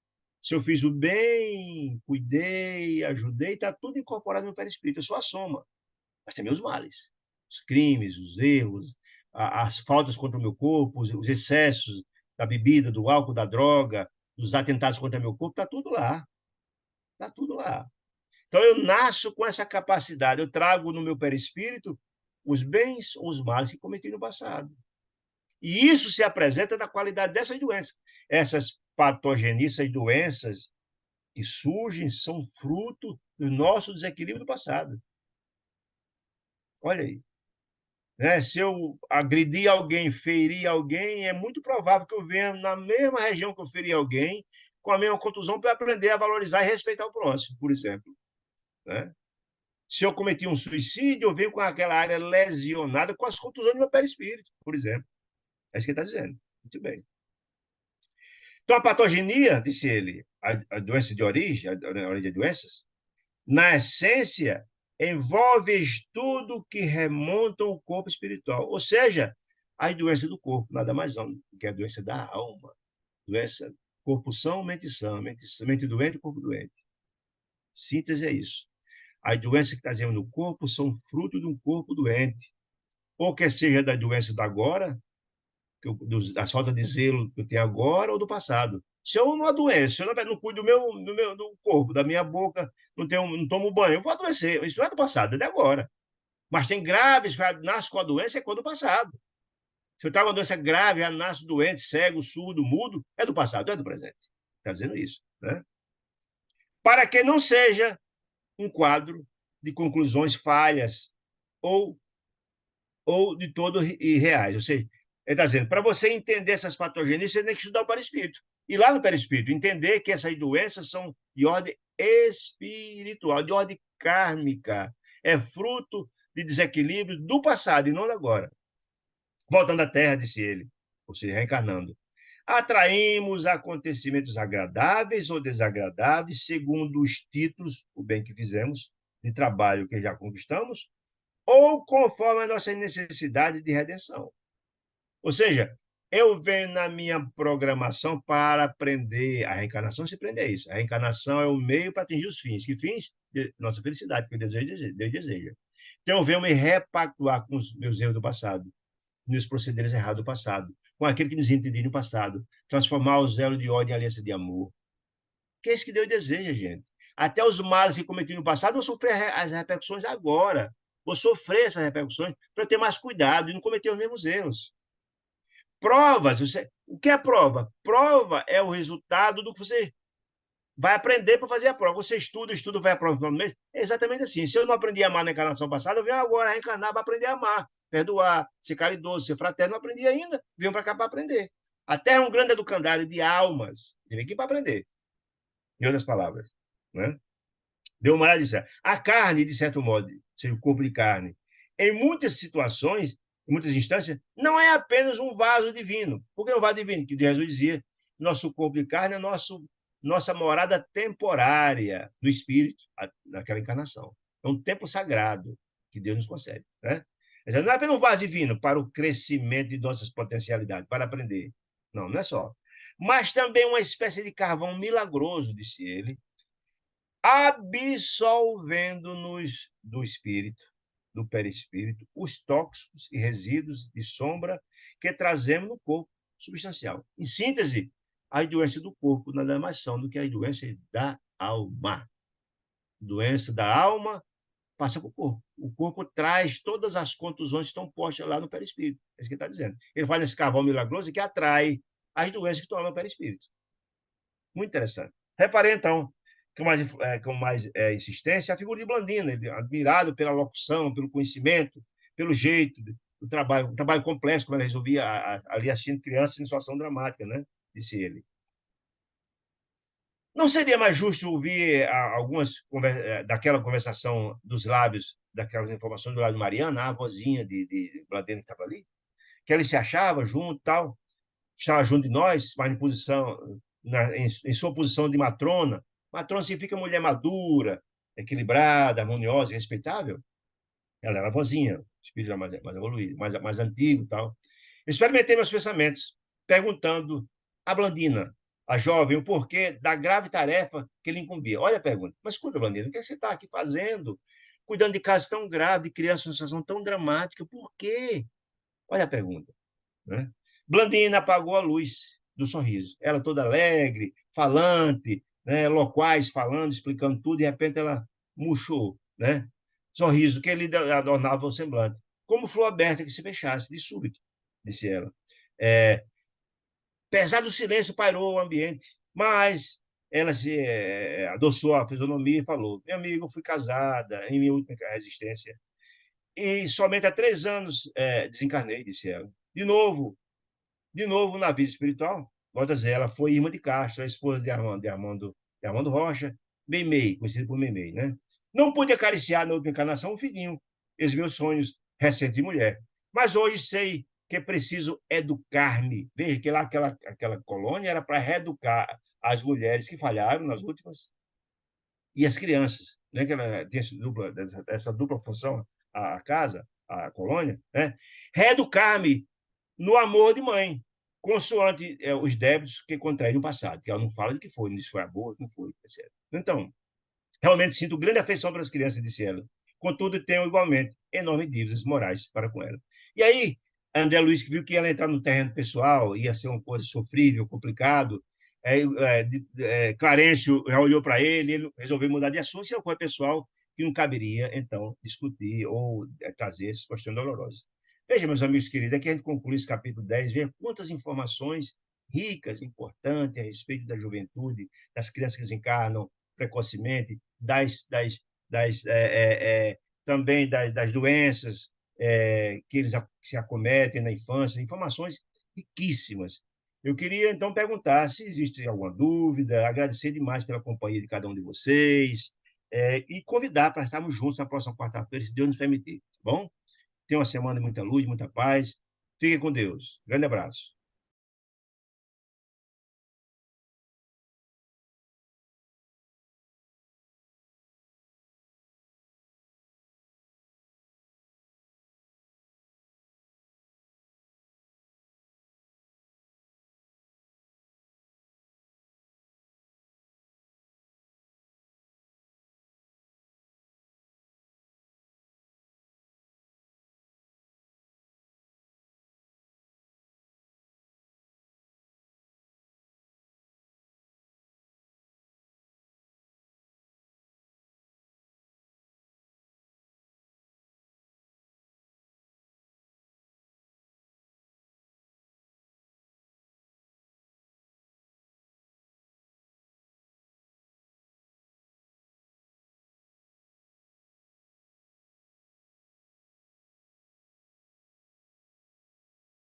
Se eu fiz o bem, cuidei, ajudei, está tudo incorporado no meu perispírito. Eu sou a soma. Mas também os males, os crimes, os erros, as faltas contra o meu corpo, os excessos da bebida, do álcool, da droga, dos atentados contra o meu corpo, está tudo lá. Está tudo lá. Então, eu nasço com essa capacidade. Eu trago no meu perispírito os bens ou os males que cometi no passado. E isso se apresenta na qualidade dessas doenças. Essas patogenices, doenças que surgem, são fruto do nosso desequilíbrio do passado. Olha aí. Né? Se eu agredir alguém, ferir alguém, é muito provável que eu venha na mesma região que eu feri alguém, com a mesma contusão, para aprender a valorizar e respeitar o próximo, por exemplo. Né? Se eu cometi um suicídio, eu venho com aquela área lesionada com as contusões do meu perispírito, por exemplo. É isso que ele está dizendo. Muito bem. Então, a patogenia, disse ele, a doença de origem, a origem de doenças, na essência, envolve estudo que remontam o corpo espiritual. Ou seja, as doenças do corpo, nada mais são do que a doença da alma. Doença, corpo são, mente doente, corpo doente. Síntese é isso. As doenças que trazemos no corpo são fruto de um corpo doente. Ou quer seja da doença do agora, da falta de zelo que eu tenho agora, ou do passado. Se eu não adoeço, se eu não cuido do corpo, da minha boca, não tomo banho, eu vou adoecer. Isso não é do passado, é de agora. Mas tem graves, que nasce com a doença, é coisa do passado. Se eu tenho uma doença grave, já nasce doente, cego, surdo, mudo, é do passado, é do presente. Está dizendo isso. Né? Para que não seja um quadro de conclusões falhas ou, ou de todo irreais. Ou seja, ele está dizendo, para você entender essas patogenias, você tem que estudar o perispírito. E lá no perispírito, entender que essas doenças são de ordem espiritual, de ordem kármica. É fruto de desequilíbrio do passado e não da agora. Voltando à Terra, disse ele, ou seja, reencarnando. Atraímos acontecimentos agradáveis ou desagradáveis, segundo os títulos, o bem que fizemos, de trabalho que já conquistamos, ou conforme a nossa necessidade de redenção. Ou seja, eu venho na minha programação para aprender. A reencarnação se prende a isso. A reencarnação é o meio para atingir os fins. Que fins? Nossa felicidade, que Deus deseja. Então, eu venho me repactuar com os meus erros do passado, meus procederes errados do passado, com aquele que nos entendia no passado, transformar o zelo de ódio em aliança de amor. Que é isso que Deus deseja, gente. Até os males que cometi no passado, eu vou sofrer as repercussões agora. Vou sofrer essas repercussões para ter mais cuidado e não cometer os mesmos erros. Provas, o que é prova? Prova é o resultado do que você vai aprender para fazer a prova. Você estuda, vai aprova no final do mês. É exatamente assim. Se eu não aprendi a amar na encarnação passada, eu venho agora reencarnar para aprender a amar, perdoar, ser caridoso, ser fraterno. Não aprendi ainda, venho para cá para aprender. A Terra é um grande educandário de almas. Vem aqui para aprender. Em outras palavras. Né? Deu uma olhada e disse, a carne, de certo modo, seja o corpo de carne, em muitas situações, em muitas instâncias, não é apenas um vaso divino. Por que um vaso divino? Que Jesus dizia, nosso corpo de carne é nossa morada temporária do espírito, naquela encarnação. É um tempo sagrado que Deus nos concede. Né? Não é apenas um vaso divino para o crescimento de nossas potencialidades, para aprender. Não, não é só. Mas também uma espécie de carvão milagroso, disse ele, absolvendo-nos do espírito, do perispírito, os tóxicos e resíduos de sombra que trazemos no corpo substancial. Em síntese, as doenças do corpo nada mais são do que as doenças da alma. Doença da alma passa para o corpo. O corpo traz todas as contusões que estão postas lá no perispírito. É isso que ele está dizendo. Ele faz esse carvão milagroso que atrai as doenças que estão lá no perispírito. Muito interessante. Reparei, então, com mais insistência, a figura de Blandina, ele, admirado pela locução, pelo conhecimento, pelo jeito do trabalho, um trabalho complexo, como ela resolvia ali assistindo crianças em situação dramática, né? Disse ele. Não seria mais justo ouvir daquela conversação dos lábios, daquelas informações do lado de Mariana, a vozinha de Blandina que estava ali? Que ele se achava junto, tal, estava junto de nós, mas em sua posição de matrona. Matrona significa mulher madura, equilibrada, harmoniosa, respeitável. Ela era vozinha, o espírito era mais evoluído, mais antigo e tal. Eu experimentei meus pensamentos, perguntando a Blandina, a jovem, o porquê da grave tarefa que lhe incumbia. Olha a pergunta. Mas escuta, Blandina, o que você está aqui fazendo? Cuidando de casos tão graves, de crianças numa situação tão dramática, por quê? Olha a pergunta. Né? Blandina apagou a luz do sorriso. Ela toda alegre, falante, né, loquaz, falando, explicando tudo, e de repente ela murchou, né? Sorriso que ele adornava o semblante. Como flor aberta que se fechasse, de súbito, disse ela. É, pesado silêncio pairou o ambiente, mas ela se adoçou a fisionomia e falou: Meu amigo, eu fui casada em minha última resistência e somente há 3 anos desencarnei, disse ela. De novo na vida espiritual, volta a dizer, ela foi Irmã de Castro, a esposa de Armando Rocha, Meimei, conhecido por Meimei, né? Não pude acariciar na última encarnação um filhinho, esses meus sonhos recentes de mulher. Mas hoje sei que é preciso educar-me. Veja que lá aquela colônia era para reeducar as mulheres que falharam nas últimas e as crianças, né? Que ela tem essa dupla função, a casa, a colônia, né? Reeducar-me no amor de mãe, consoante os débitos que contraí no passado, que ela não fala de que foi, se foi aborto, não foi, etc. Então, realmente sinto grande afeição pelas crianças, disse ela. Contudo, tenho igualmente enormes dívidas morais para com ela. E aí, André Luiz viu que ela entrar no terreno pessoal ia ser uma coisa sofrível, complicado. Clarencio já olhou para ele resolveu mudar de assunto, e é uma coisa pessoal que não caberia, então, discutir ou trazer essas questões dolorosas. Veja, meus amigos queridos, aqui a gente conclui esse capítulo 10, veja quantas informações ricas, importantes a respeito da juventude, das crianças que desencarnam precocemente, das também das doenças que eles se acometem na infância, informações riquíssimas. Eu queria, então, perguntar se existe alguma dúvida, agradecer demais pela companhia de cada um de vocês, e convidar para estarmos juntos na próxima quarta-feira, se Deus nos permitir, tá bom? Tenha uma semana de muita luz, muita paz. Fique com Deus. Grande abraço.